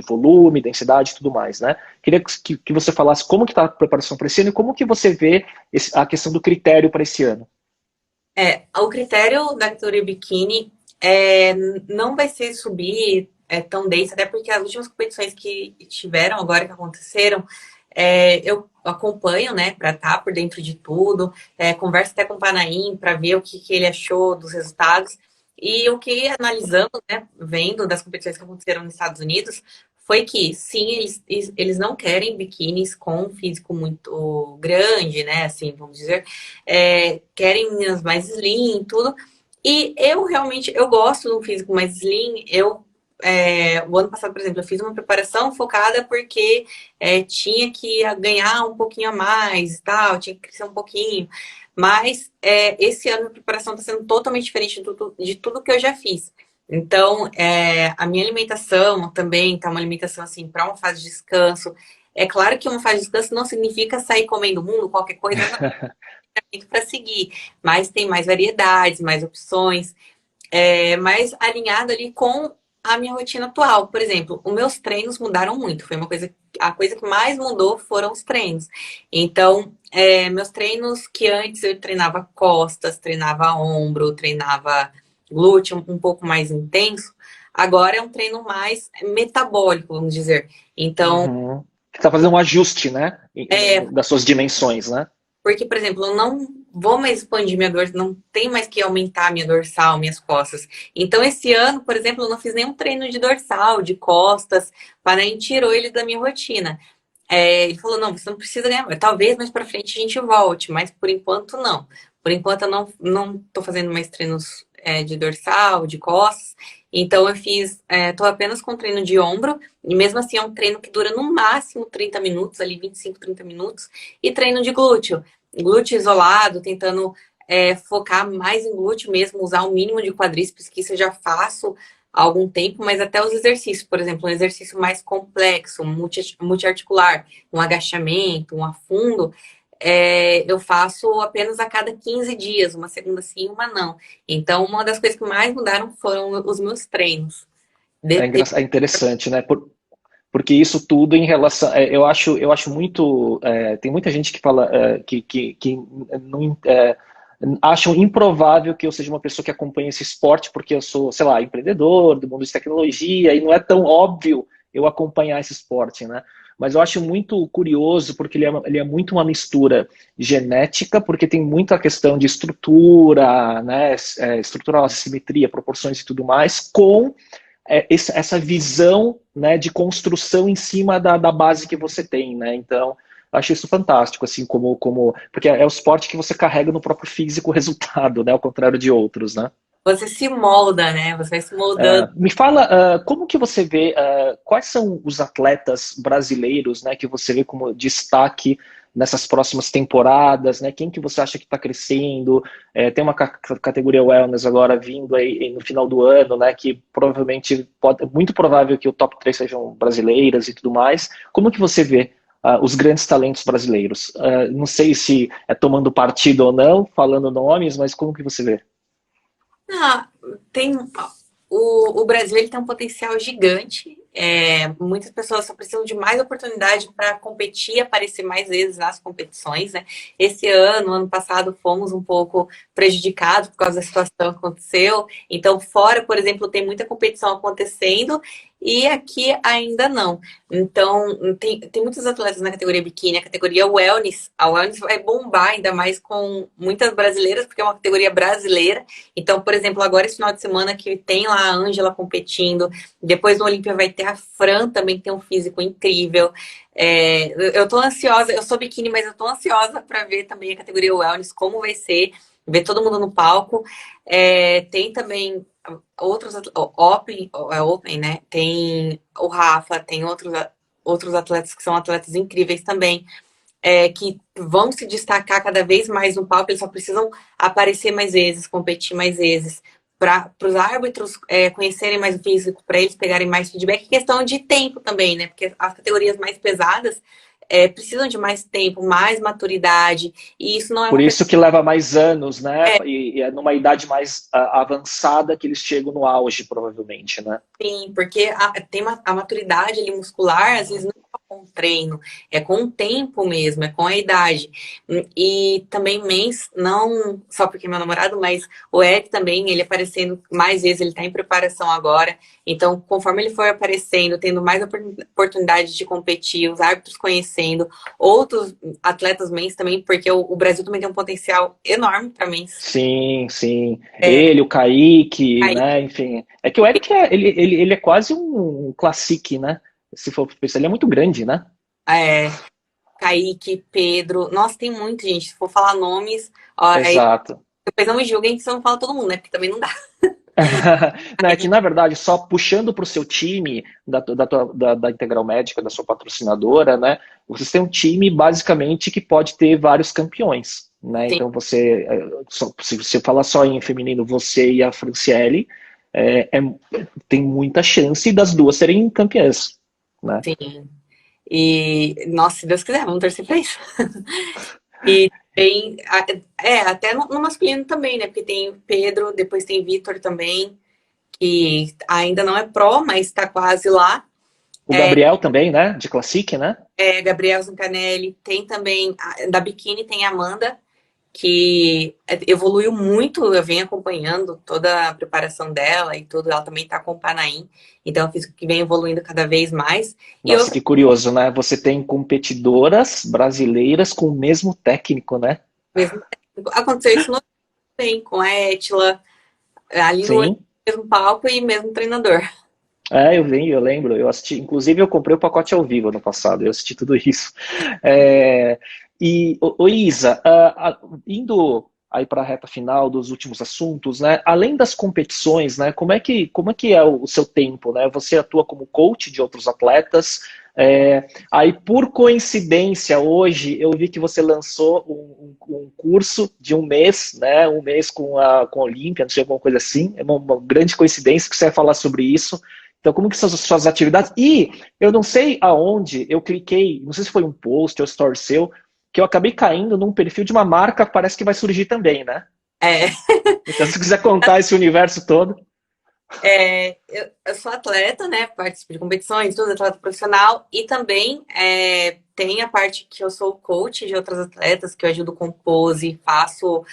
volume, densidade e tudo mais, né? Queria que você falasse como que está a preparação para esse ano e como que você vê a questão do critério para esse ano. O critério da categoria biquíni não vai ser subir tão denso, até porque as últimas competições que tiveram agora, que aconteceram, eu acompanho, né, para estar por dentro de tudo, converso até com o Panaim para ver o que ele achou dos resultados. E o que analisando, né, vendo das competições que aconteceram nos Estados Unidos, foi que sim, eles não querem biquínis com um físico muito grande, né, assim, vamos dizer, querem meninas mais slim e tudo. E eu realmente, eu gosto de um físico mais slim. O ano passado, por exemplo, eu fiz uma preparação focada porque tinha que ganhar um pouquinho a mais e tal, tinha que crescer um pouquinho. Mas esse ano a preparação está sendo totalmente diferente de tudo que eu já fiz. Então, a minha alimentação também tá uma alimentação assim para uma fase de descanso. É claro que uma fase de descanso não significa sair comendo o mundo, qualquer coisa, para seguir, mas tem mais variedades, mais opções, mais alinhado ali com a minha rotina atual. Por exemplo, os meus treinos mudaram muito. Foi a coisa que mais mudou foram os treinos. Então, meus treinos que antes eu treinava costas, treinava ombro, treinava glúteo um pouco mais intenso, agora é um treino mais metabólico, vamos dizer. Então, Uhum. Você está fazendo um ajuste, né? é, Das suas dimensões, né? porque, por exemplo, eu não vou mais expandir minha dorsal, não tem mais que aumentar minha dorsal, minhas costas. Então, esse ano, por exemplo, eu não fiz nenhum treino de dorsal, de costas, para nem tirou ele da minha rotina. Ele falou, não, você não precisa ganhar, talvez mais para frente a gente volte, mas por enquanto não. Por enquanto eu não tô fazendo mais treinos de dorsal, de costas. Então eu fiz, tô apenas com treino de ombro, e mesmo assim é um treino que dura no máximo 30 minutos, ali 25, 30 minutos, e treino de glúteo. Glúteo isolado, tentando focar mais em glúteo mesmo, usar o mínimo de quadríceps, que isso eu já faço há algum tempo, mas até os exercícios, por exemplo, um exercício mais complexo, multiarticular, um agachamento, um afundo, eu faço apenas a cada 15 dias, uma segunda sim, uma não. Então, uma das coisas que mais mudaram foram os meus treinos. É interessante, né? Porque isso tudo em relação. Eu acho muito. Tem muita gente que fala que não, acham improvável que eu seja uma pessoa que acompanha esse esporte, porque eu sou, sei lá, empreendedor do mundo de tecnologia, e não é tão óbvio eu acompanhar esse esporte, né? Mas eu acho muito curioso, porque ele é muito uma mistura genética, porque tem muita questão de estrutura, né? Estrutural, simetria, proporções e tudo mais, com essa visão, né, de construção em cima da base que você tem, né? Então, acho isso fantástico, assim, porque é o esporte que você carrega no próprio físico o resultado, né? Ao contrário de outros, né? Você se molda, né? Você vai se moldando. Me fala, como que você vê, quais são os atletas brasileiros, né, que você vê como destaque nessas próximas temporadas, né? Quem que você acha que está crescendo? Tem uma categoria wellness agora vindo aí no final do ano, né? Que provavelmente é muito provável que o top 3 sejam brasileiras e tudo mais. Como que você vê os grandes talentos brasileiros? Não sei se é tomando partido ou não, falando nomes, mas como que você vê? Ah, tem o Brasil ele tem um potencial gigante. Muitas pessoas só precisam de mais oportunidade para competir e aparecer mais vezes nas competições, né? Esse ano passado, fomos um pouco prejudicados por causa da situação que aconteceu. Então, fora, por exemplo, tem muita competição acontecendo e aqui ainda não. Então, tem muitos atletas na categoria biquíni, a categoria wellness. A wellness vai bombar, ainda mais com muitas brasileiras, porque é uma categoria brasileira. Então, por exemplo, agora esse final de semana que tem lá a Ângela competindo, depois no Olímpia vai ter a Fran também, que tem um físico incrível. Eu tô ansiosa, eu sou biquíni, mas eu tô ansiosa para ver também a categoria wellness, como vai ser, ver todo mundo no palco. Tem também outros open, né? Tem o Rafa, tem outros atletas que são atletas incríveis também, que vão se destacar cada vez mais no palco, eles só precisam aparecer mais vezes, competir mais vezes, para os árbitros conhecerem mais o físico, para eles pegarem mais feedback, questão de tempo também, né? Porque as categorias mais pesadas precisam de mais tempo, mais maturidade, e isso não é Por uma isso questão. que leva mais anos, né? E é numa idade mais avançada que eles chegam no auge, provavelmente, né? Sim, porque a maturidade ali muscular, às vezes não é com o treino, é com o tempo mesmo, é com a idade. E também mens, não só porque é meu namorado, mas o Eric também, ele aparecendo mais vezes, ele está em preparação agora. Então, conforme ele for aparecendo, tendo mais oportunidade de competir, os árbitros conhecendo, outros atletas mens também, porque o Brasil também tem um potencial enorme para mens. Sim, sim. Ele, o Kaique, Aí, né? Enfim. É que o Eric ele é quase um classique, né? Se for pensar, ele é muito grande, né? Kaique, Pedro. Nossa, tem muita gente. Se for falar nomes, ó, aí Exato. depois não me julguem se eu não falo todo mundo, né? Porque também não dá. Não, é que, na verdade, só puxando para o seu time, da Integral Médica, da sua patrocinadora, né? Vocês têm um time, basicamente, que pode ter vários campeões, né? Sim, Então, se você falar só em feminino, você e a Franciele, é, é- tem muita chance das duas serem campeãs, né? sim. E, nossa, se Deus quiser, vamos torcer pra isso. E tem, até no masculino também, né? Porque tem Pedro, depois tem Vitor também, que ainda não é pró, mas tá quase lá. O Gabriel também, né? De Classic, né? Gabriel Zancanelli, tem também, da Biquíni tem a Amanda, que evoluiu muito, eu venho acompanhando toda a preparação dela e tudo, ela também tá com o Panaim, então eu fiz que vem evoluindo cada vez mais. E Nossa, que curioso, né? Você tem competidoras brasileiras com o mesmo técnico, né? mesmo, aconteceu isso no bem, com a Etila, ali no Sim. mesmo palco e mesmo treinador. Eu lembro, eu assisti, inclusive eu comprei o pacote ao vivo no passado, eu assisti tudo isso. É, Isa, indo aí para a reta final dos últimos assuntos, né? Além das competições, né? Como é que é o seu tempo, né? Você atua como coach de outros atletas. Aí, por coincidência, hoje eu vi que você lançou um curso de um mês, né? Um mês com a Olímpia, não sei, alguma coisa assim. É uma grande coincidência que você vai falar sobre isso. Então, como que são as suas atividades? E eu não sei aonde eu cliquei, não sei se foi um post ou story seu, que eu acabei caindo num perfil de uma marca que parece que vai surgir também, né? É, Então, se quiser contar esse universo todo. eu sou atleta, né? Participo de competições, tudo, atleta profissional, e também tem a parte que eu sou coach de outras atletas, que eu ajudo com pose, faço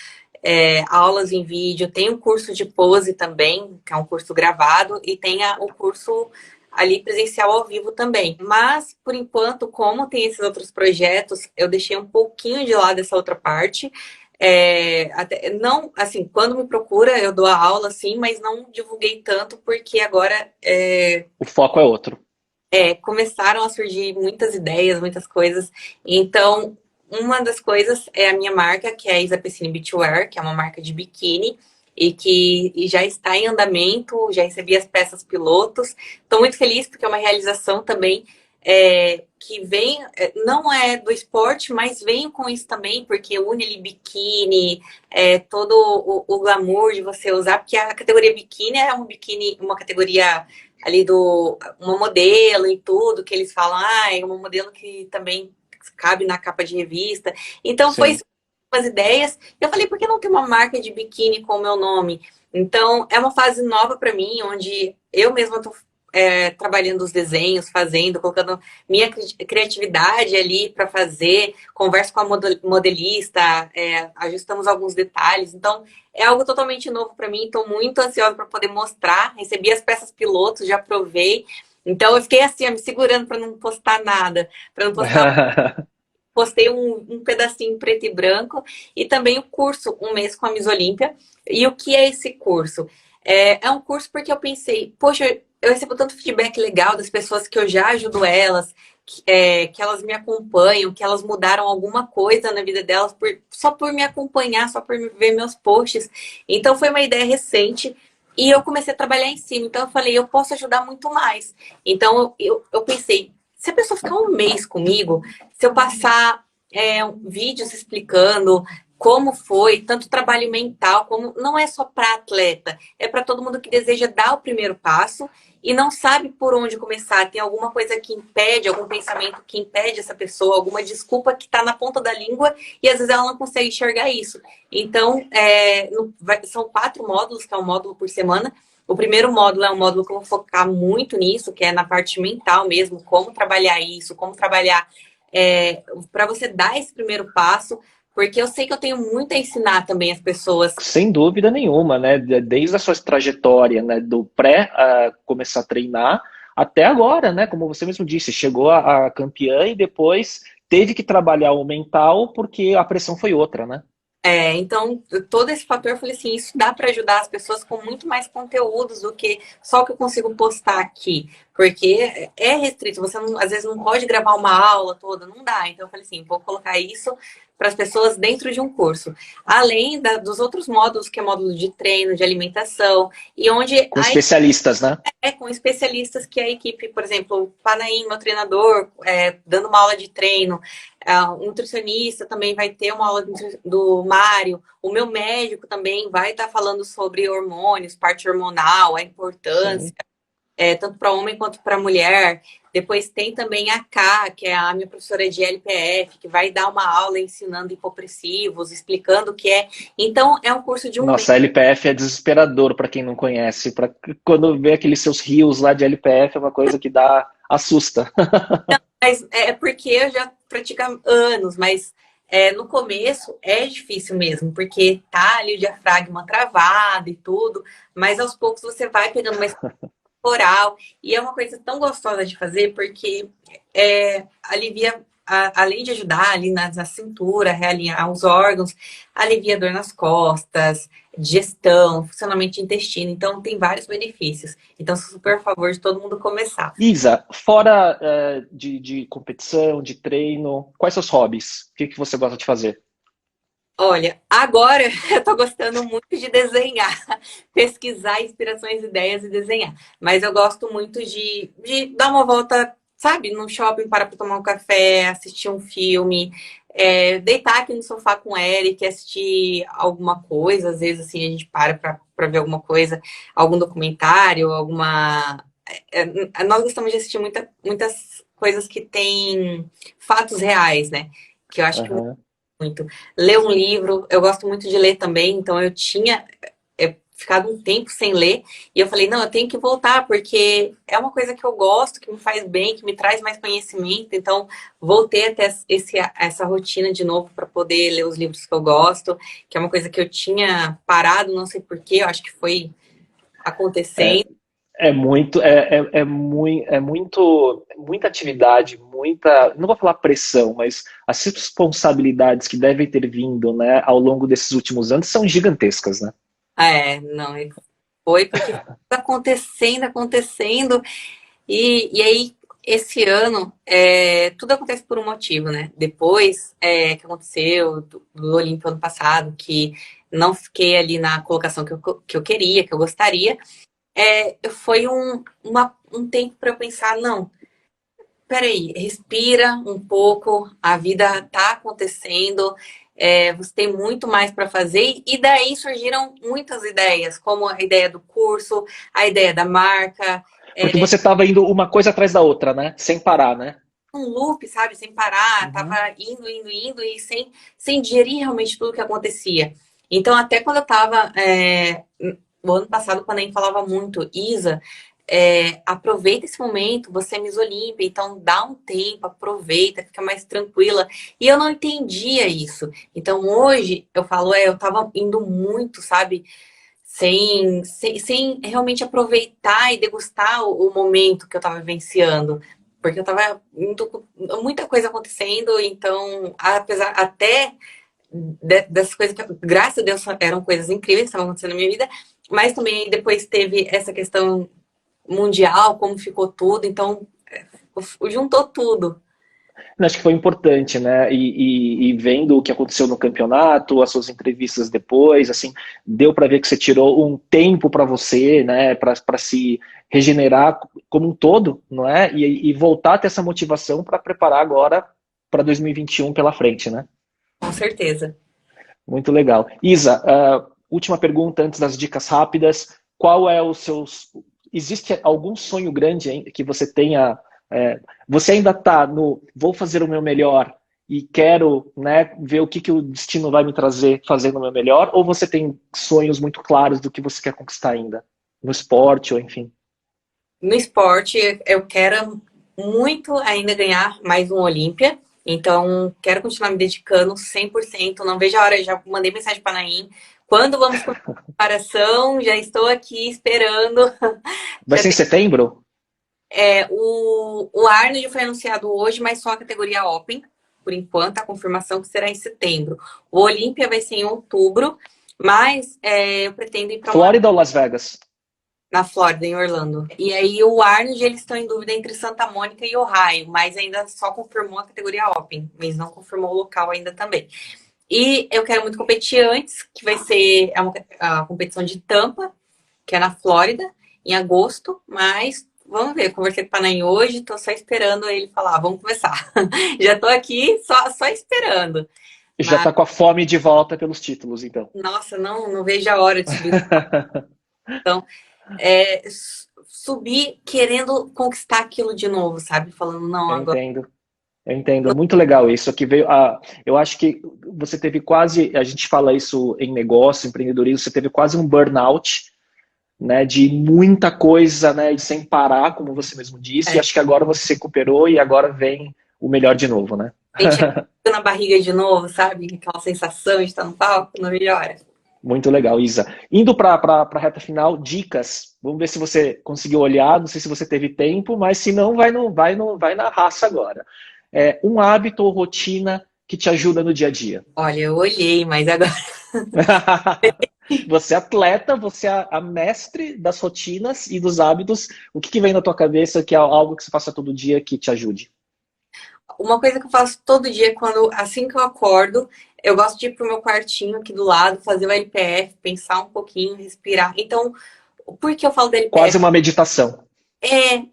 aulas em vídeo, tem um curso de pose também, que é um curso gravado, e tem o curso ali presencial ao vivo também. Mas, por enquanto, como tem esses outros projetos, eu deixei um pouquinho de lado essa outra parte. Não, assim, quando me procura, eu dou a aula, sim, mas não divulguei tanto, porque agora O foco é outro. começaram a surgir muitas ideias, muitas coisas. Então, uma das coisas é a minha marca, que é a Isa Pecini Beachwear, que é uma marca de biquíni, e que já está em andamento, já recebi as peças pilotos. Estou muito feliz, porque é uma realização também que vem, não é do esporte, mas vem com isso também, porque une ali biquíni, todo o glamour de você usar, porque a categoria biquíni é um biquíni, uma categoria ali uma modelo e tudo, que eles falam, é uma modelo que também cabe na capa de revista. Então foi Sim. isso, umas ideias. Eu falei, por que não ter uma marca de biquíni com o meu nome? Então é uma fase nova para mim, onde eu mesma estou trabalhando os desenhos, fazendo, colocando minha criatividade ali para fazer, converso com a modelista, ajustamos alguns detalhes. Então, é algo totalmente novo para mim. Estou muito ansiosa para poder mostrar. Recebi as peças pilotos, já provei. Então, eu fiquei assim, me segurando para não postar nada, para não postar. Postei um pedacinho preto e branco e também o curso Um Mês com a Miss Olímpia. E o que é esse curso? É um curso porque eu pensei, poxa, eu recebo tanto feedback legal das pessoas que eu já ajudo elas, que elas me acompanham, que elas mudaram alguma coisa na vida delas só por me acompanhar, só por ver meus posts. Então foi uma ideia recente e eu comecei a trabalhar em cima. Então eu falei, eu posso ajudar muito mais. Então eu pensei, se a pessoa ficar um mês comigo, se eu passar vídeos explicando como foi, tanto trabalho mental, como não é só para atleta, é para todo mundo que deseja dar o primeiro passo e não sabe por onde começar, tem alguma coisa que impede, algum pensamento que impede essa pessoa, alguma desculpa que está na ponta da língua e às vezes ela não consegue enxergar isso. Então, são 4 módulos, que é um módulo por semana. O primeiro módulo é um módulo que eu vou focar muito nisso, que é na parte mental mesmo, como trabalhar isso, como trabalhar para você dar esse primeiro passo, porque eu sei que eu tenho muito a ensinar também as pessoas. Sem dúvida nenhuma, né? Desde a sua trajetória, né? Do pré a começar a treinar até agora, né? Como você mesmo disse, chegou a campeã e depois teve que trabalhar o mental porque a pressão foi outra, né? Então, todo esse fator, eu falei assim, isso dá para ajudar as pessoas com muito mais conteúdos do que só o que eu consigo postar aqui. Porque é restrito, você não, às vezes não pode gravar uma aula toda, não dá. Então, eu falei assim, vou colocar isso para as pessoas dentro de um curso. Além dos outros módulos, que é módulo de treino, de alimentação, e onde Com especialistas, né? com especialistas que a equipe, por exemplo, o Panaim, meu treinador, dando uma aula de treino, um nutricionista também vai ter uma aula do Mário, o meu médico também vai estar falando sobre hormônios, parte hormonal, a importância, Sim. tanto para homem quanto para mulher. Depois tem também a K, que é a minha professora de LPF, que vai dar uma aula ensinando hipopressivos, explicando o que é. Então, é um curso de um mês. Nossa, a LPF é desesperador para quem não conhece. Quando vê aqueles seus rios lá de LPF, é uma coisa que dá assusta. Mas é porque eu já pratico há anos, mas no começo é difícil mesmo, porque tá ali o diafragma travado e tudo, mas aos poucos você vai pegando mais oral, e é uma coisa tão gostosa de fazer, porque alivia, além de ajudar ali na cintura, realinhar os órgãos, alivia dor nas costas, digestão, funcionamento de intestino, então tem vários benefícios. Então, sou super a favor de todo mundo começar. Isa, fora de competição, de treino, quais seus hobbies? O que você gosta de fazer? Olha, agora eu tô gostando muito de desenhar, pesquisar inspirações, ideias e desenhar. Mas eu gosto muito de dar uma volta, sabe, no shopping, parar para tomar um café, assistir um filme, deitar aqui no sofá com o Eric, assistir alguma coisa. Às vezes, assim, a gente para ver alguma coisa, algum documentário, alguma. Nós gostamos de assistir muitas coisas que têm fatos reais, né? Que eu acho que Aham. muito. Ler um livro, eu gosto muito de ler também, então eu tinha ficado um tempo sem ler, e eu falei, não, eu tenho que voltar, porque é uma coisa que eu gosto, que me faz bem, que me traz mais conhecimento, então voltei até essa rotina de novo para poder ler os livros que eu gosto, que é uma coisa que eu tinha parado, não sei porquê, eu acho que foi É, acontecendo. muita atividade, muita, não vou falar pressão, mas as responsabilidades que devem ter vindo, né, ao longo desses últimos anos são gigantescas, né? Não, foi porque foi acontecendo, e aí, esse ano, tudo acontece por um motivo, né? Depois que aconteceu do Olímpio ano passado, que não fiquei ali na colocação que eu queria, que eu gostaria, foi um tempo para eu pensar, não, peraí, respira um pouco, a vida tá acontecendo, você tem muito mais para fazer, e daí surgiram muitas ideias, como a ideia do curso, a ideia da marca, Porque você estava indo uma coisa atrás da outra, né? Sem parar, né? um loop, sabe, sem parar, Uhum. tava indo e sem digerir realmente tudo que acontecia. Então, até quando eu tava, o ano passado, quando a gente falava muito, Isa, aproveita esse momento, você é Miss Olímpia, então dá um tempo, aproveita, fica mais tranquila. E eu não entendia isso. Então, hoje, eu falo, eu tava indo muito, sabe, sem realmente aproveitar e degustar o momento que eu estava vivenciando. Porque eu estava muita coisa acontecendo, então, apesar até dessas coisas que, graças a Deus, eram coisas incríveis que estavam acontecendo na minha vida, mas também depois teve essa questão mundial, como ficou tudo, então juntou tudo. Acho que foi importante, né? E vendo o que aconteceu no campeonato, as suas entrevistas depois, assim, deu para ver que você tirou um tempo para você, né? Para se regenerar como um todo, não é? E voltar a ter essa motivação para preparar agora para 2021 pela frente, né? Com certeza. Muito legal. Isa, última pergunta antes das dicas rápidas. Qual é o seu. Existe algum sonho grande que você tenha? Você ainda está no vou fazer o meu melhor e quero, né, ver o que o destino vai me trazer fazendo o meu melhor? Ou você tem sonhos muito claros do que você quer conquistar ainda? No esporte ou enfim? No esporte, eu quero muito ainda ganhar mais um Olímpia. Então, quero continuar me dedicando 100%. Não vejo a hora, já mandei mensagem para a Naim. Quando vamos começar a preparação? Já estou aqui esperando. Vai Já ser em tem, setembro? o Arnold foi anunciado hoje, mas só a categoria Open, por enquanto, a confirmação que será em setembro. O Olímpia vai ser em outubro, mas eu pretendo ir para uma Flórida ou Las Vegas? na Flórida, em Orlando. E aí o Arnold, eles estão em dúvida entre Santa Mônica e Ohio, mas ainda só confirmou a categoria Open, mas não confirmou o local ainda também. E eu quero muito competir antes, que vai ser a competição de Tampa, que é na Flórida, em agosto, mas vamos ver, eu conversei com o Panay hoje, tô só esperando ele falar, vamos começar. Já tô aqui só esperando. Já Mas, está com a fome de volta pelos títulos, então. nossa, não vejo a hora de subir. Então, subir querendo conquistar aquilo de novo, sabe? Falando, não, Eu agora. entendo. Eu entendo, é muito legal isso. Aqui veio eu acho que você teve quase, a gente fala isso em negócio, empreendedorismo, você teve quase um burnout, né, de muita coisa, né, e sem parar, como você mesmo disse, e acho que agora você se recuperou e agora vem o melhor de novo, né? Sente na barriga de novo, sabe? Aquela sensação de estar no palco, não melhora. Muito legal, Isa. Indo para a reta final, dicas. Vamos ver se você conseguiu olhar. Não sei se você teve tempo, mas se não, vai na raça agora. Um hábito ou rotina que te ajuda no dia a dia. Olha, eu olhei, mas agora. Você é atleta, você é a mestre das rotinas e dos hábitos. O que vem na tua cabeça que é algo que você faça todo dia que te ajude? Uma coisa que eu faço todo dia, assim que eu acordo, eu gosto de ir pro meu quartinho aqui do lado, fazer o LPF, pensar um pouquinho, respirar. Então, por que eu falo do LPF? Quase uma meditação.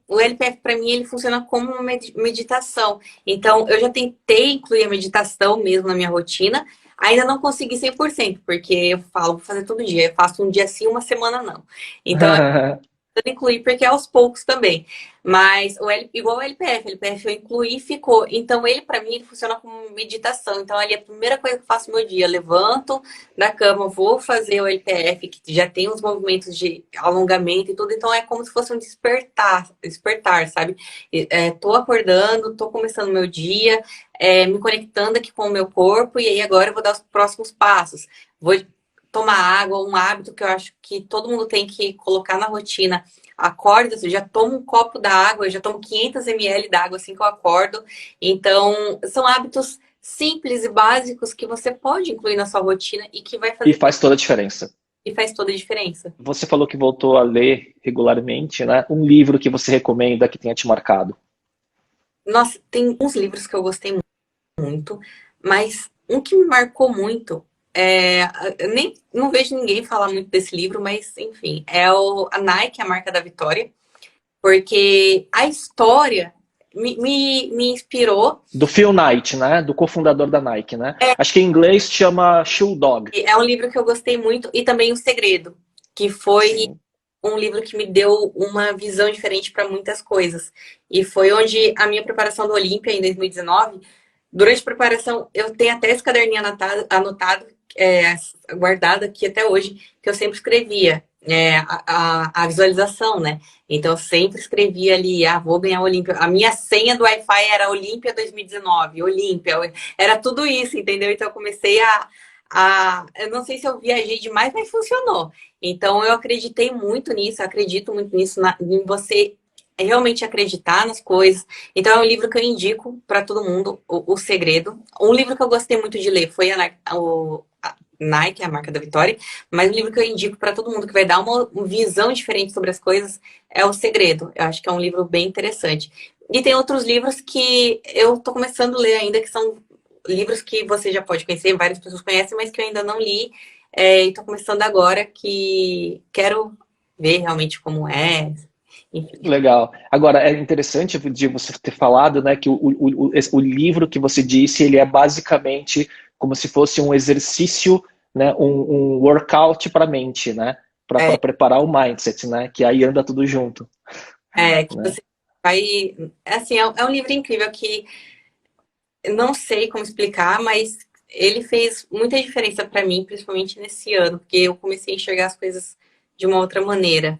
O LPF para mim ele funciona como uma meditação. Então, eu já tentei incluir a meditação mesmo na minha rotina, ainda não consegui 100%, porque eu falo, vou fazer todo dia. Eu faço um dia sim, uma semana não. Então, incluir porque é aos poucos também. Mas igual o LPF eu incluí e ficou. Então ele para mim ele funciona como meditação. Então ali a primeira coisa que eu faço no meu dia, levanto da cama, vou fazer o LPF que já tem os movimentos de alongamento e tudo. Então é como se fosse um despertar, sabe? Tô acordando, tô começando o meu dia, me conectando aqui com o meu corpo e aí agora eu vou dar os próximos passos. Vou tomar água, um hábito que eu acho que todo mundo tem que colocar na rotina. Acorda, eu já tomo um copo da água, eu já tomo 500 ml d'água assim que eu acordo. Então, são hábitos simples e básicos que você pode incluir na sua rotina e que vai fazer... E faz toda a diferença. E faz toda a diferença. Você falou que voltou a ler regularmente, né? Um livro que você recomenda que tenha te marcado? Nossa, tem uns livros que eu gostei muito, mas um que me marcou muito... eu não vejo ninguém falar muito desse livro, mas enfim, a Nike, a marca da vitória, porque a história me inspirou. Do Phil Knight, né? Do cofundador da Nike, né? Acho que em inglês chama Shoe Dog. É um livro que eu gostei muito, e também O Segredo, que foi um livro que me deu uma visão diferente para muitas coisas. E foi onde a minha preparação do Olímpia, em 2019, durante a preparação, eu tenho até esse caderninho anotado guardado aqui até hoje, que eu sempre escrevia a visualização, né? Então eu sempre escrevia ali, vou ganhar o Olímpia. A minha senha do Wi-Fi era Olímpia 2019, Olímpia, era tudo isso, entendeu? Então eu comecei eu não sei se eu viajei demais, mas funcionou. Então eu acreditei muito nisso, acredito muito nisso, em você realmente acreditar nas coisas. Então é um livro que eu indico para todo mundo, o Segredo. Um livro que eu gostei muito de ler foi a Nike, a marca da vitória, mas um livro que eu indico para todo mundo que vai dar uma visão diferente sobre as coisas é O Segredo. Eu acho que é um livro bem interessante. E tem outros livros que eu tô começando a ler ainda, que são livros que você já pode conhecer, várias pessoas conhecem, mas que eu ainda não li. E tô começando agora, que quero ver realmente como é. Enfim. Legal. Agora, é interessante de você ter falado, né, que o livro que você disse, ele é basicamente como se fosse um exercício, né, um workout para a mente, né, para preparar o mindset, né, que aí anda tudo junto. Que você vai... Assim, é um livro incrível que eu não sei como explicar, mas ele fez muita diferença para mim, principalmente nesse ano, porque eu comecei a enxergar as coisas de uma outra maneira.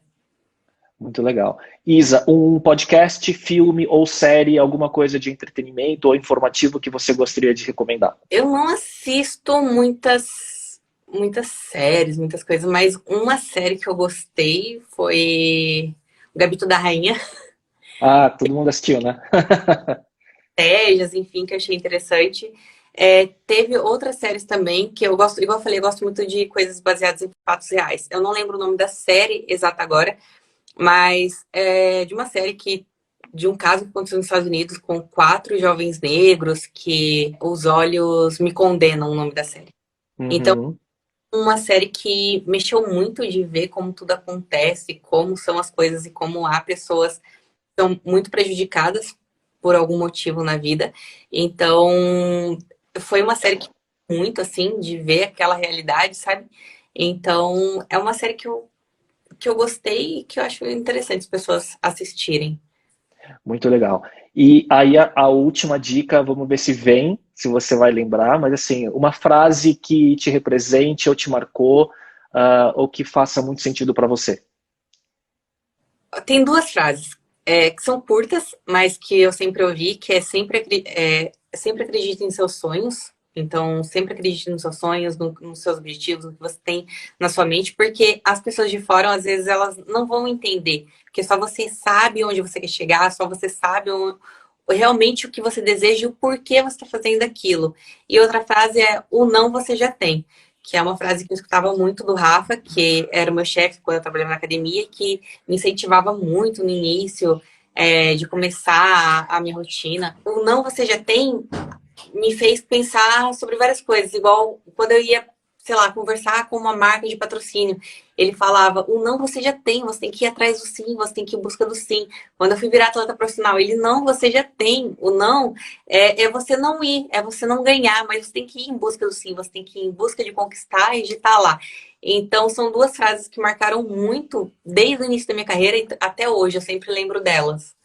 Muito legal. Isa, um podcast, filme ou série, alguma coisa de entretenimento ou informativo que você gostaria de recomendar? Eu não assisto muitas séries, muitas coisas, mas uma série que eu gostei foi O Gambito da Rainha. Todo mundo assistiu, né? Estratégias, enfim, que eu achei interessante. Teve outras séries também que eu gosto, igual eu falei, eu gosto muito de coisas baseadas em fatos reais. Eu não lembro o nome da série exata agora, mas de uma série de um caso que aconteceu nos Estados Unidos com 4 jovens negros que os olhos me condenam, o nome da série. Então, uma série que mexeu muito de ver como tudo acontece, como são as coisas e como há pessoas que são muito prejudicadas por algum motivo na vida. Então, foi uma série que muito, assim, de ver aquela realidade, sabe? Então, é uma série que eu gostei e que eu acho interessante as pessoas assistirem. Muito legal. E aí a última dica, vamos ver se você vai lembrar, mas assim, uma frase que te represente ou te marcou, ou que faça muito sentido para você. Tem duas frases que são curtas, mas que eu sempre ouvi, que é sempre acredite em seus sonhos. Então, sempre acredite nos seus sonhos, nos seus objetivos, no que você tem na sua mente, porque as pessoas de fora, às vezes, elas não vão entender, porque só você sabe onde você quer chegar, só você sabe realmente o que você deseja e o porquê você está fazendo aquilo. E outra frase é, o não você já tem, que é uma frase que eu escutava muito do Rafa, que era o meu chefe quando eu trabalhava na academia, que me incentivava muito no início de começar a minha rotina. O não você já tem me fez pensar sobre várias coisas, igual quando eu ia, sei lá, conversar com uma marca de patrocínio, ele falava, o não você já tem, você tem que ir atrás do sim, você tem que ir em busca do sim. Quando eu fui virar atleta profissional, ele não, você já tem, o não é você não ir, é você não ganhar, mas você tem que ir em busca do sim, você tem que ir em busca de conquistar e de estar lá. Então, são duas frases que marcaram muito desde o início da minha carreira e até hoje, eu sempre lembro delas.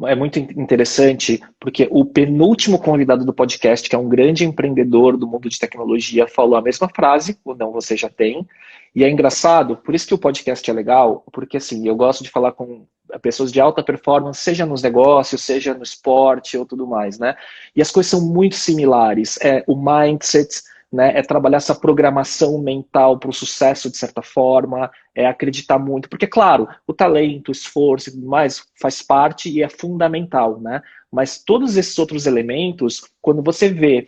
É muito interessante, porque o penúltimo convidado do podcast, que é um grande empreendedor do mundo de tecnologia, falou a mesma frase, o não você já tem. E é engraçado, por isso que o podcast é legal, porque assim, eu gosto de falar com pessoas de alta performance, seja nos negócios, seja no esporte ou tudo mais, né? E as coisas são muito similares. O mindset, né, é trabalhar essa programação mental para o sucesso, de certa forma, é acreditar muito, porque, claro, o talento, o esforço e tudo mais faz parte e é fundamental, né? Mas todos esses outros elementos, quando você vê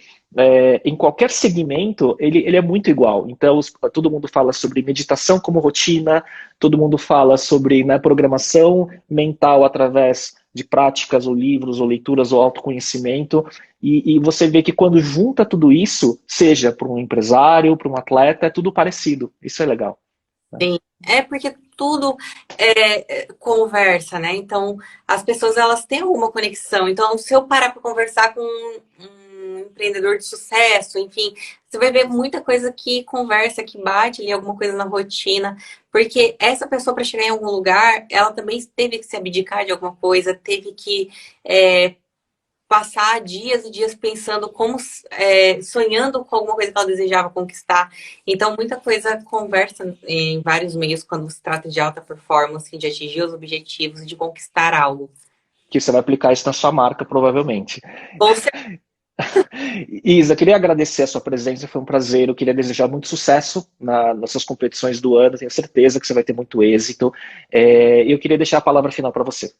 em qualquer segmento, ele é muito igual. Então, todo mundo fala sobre meditação como rotina, todo mundo fala sobre, né, programação mental através de práticas, ou livros, ou leituras, ou autoconhecimento, e você vê que quando junta tudo isso, seja para um empresário, para um atleta, é tudo parecido. Isso é legal. Sim, porque tudo conversa, né? Então, as pessoas, elas têm alguma conexão. Então, se eu parar para conversar com um empreendedor de sucesso, enfim, você vai ver muita coisa que conversa, que bate ali alguma coisa na rotina, porque essa pessoa, para chegar em algum lugar, ela também teve que se abdicar de alguma coisa, teve que passar dias e dias pensando sonhando com alguma coisa que ela desejava conquistar. Então, muita coisa conversa em vários meios quando se trata de alta performance, de atingir os objetivos e de conquistar algo. Que você vai aplicar isso na sua marca, provavelmente. Com certeza. Isa, eu queria agradecer a sua presença, foi um prazer. Eu queria desejar muito sucesso nas suas competições do ano, tenho certeza que você vai ter muito êxito. Eu queria deixar a palavra final para você.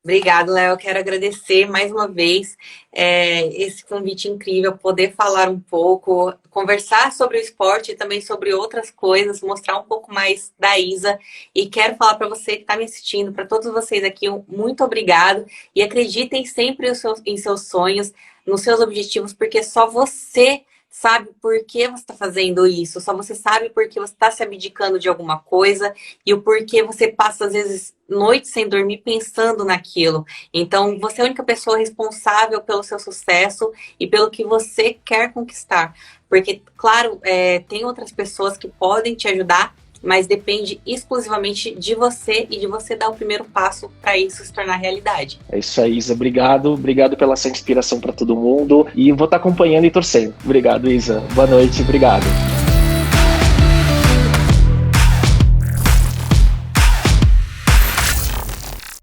Obrigada, Léo. Eu quero agradecer mais uma vez esse convite incrível, poder falar um pouco, conversar sobre o esporte e também sobre outras coisas, mostrar um pouco mais da Isa. E quero falar para você que está me assistindo, para todos vocês aqui, muito obrigado. E acreditem sempre em seus sonhos, nos seus objetivos, porque só você sabe por que você está fazendo isso, só você sabe por que você está se abdicando de alguma coisa e o porquê você passa, às vezes, noites sem dormir pensando naquilo. Então, você é a única pessoa responsável pelo seu sucesso e pelo que você quer conquistar. Porque, claro, tem outras pessoas que podem te ajudar, mas depende exclusivamente de você e de você dar o primeiro passo para isso se tornar realidade. É isso aí, Isa. Obrigado pela sua inspiração para todo mundo e vou estar acompanhando e torcendo. Obrigado, Isa. Boa noite, obrigado.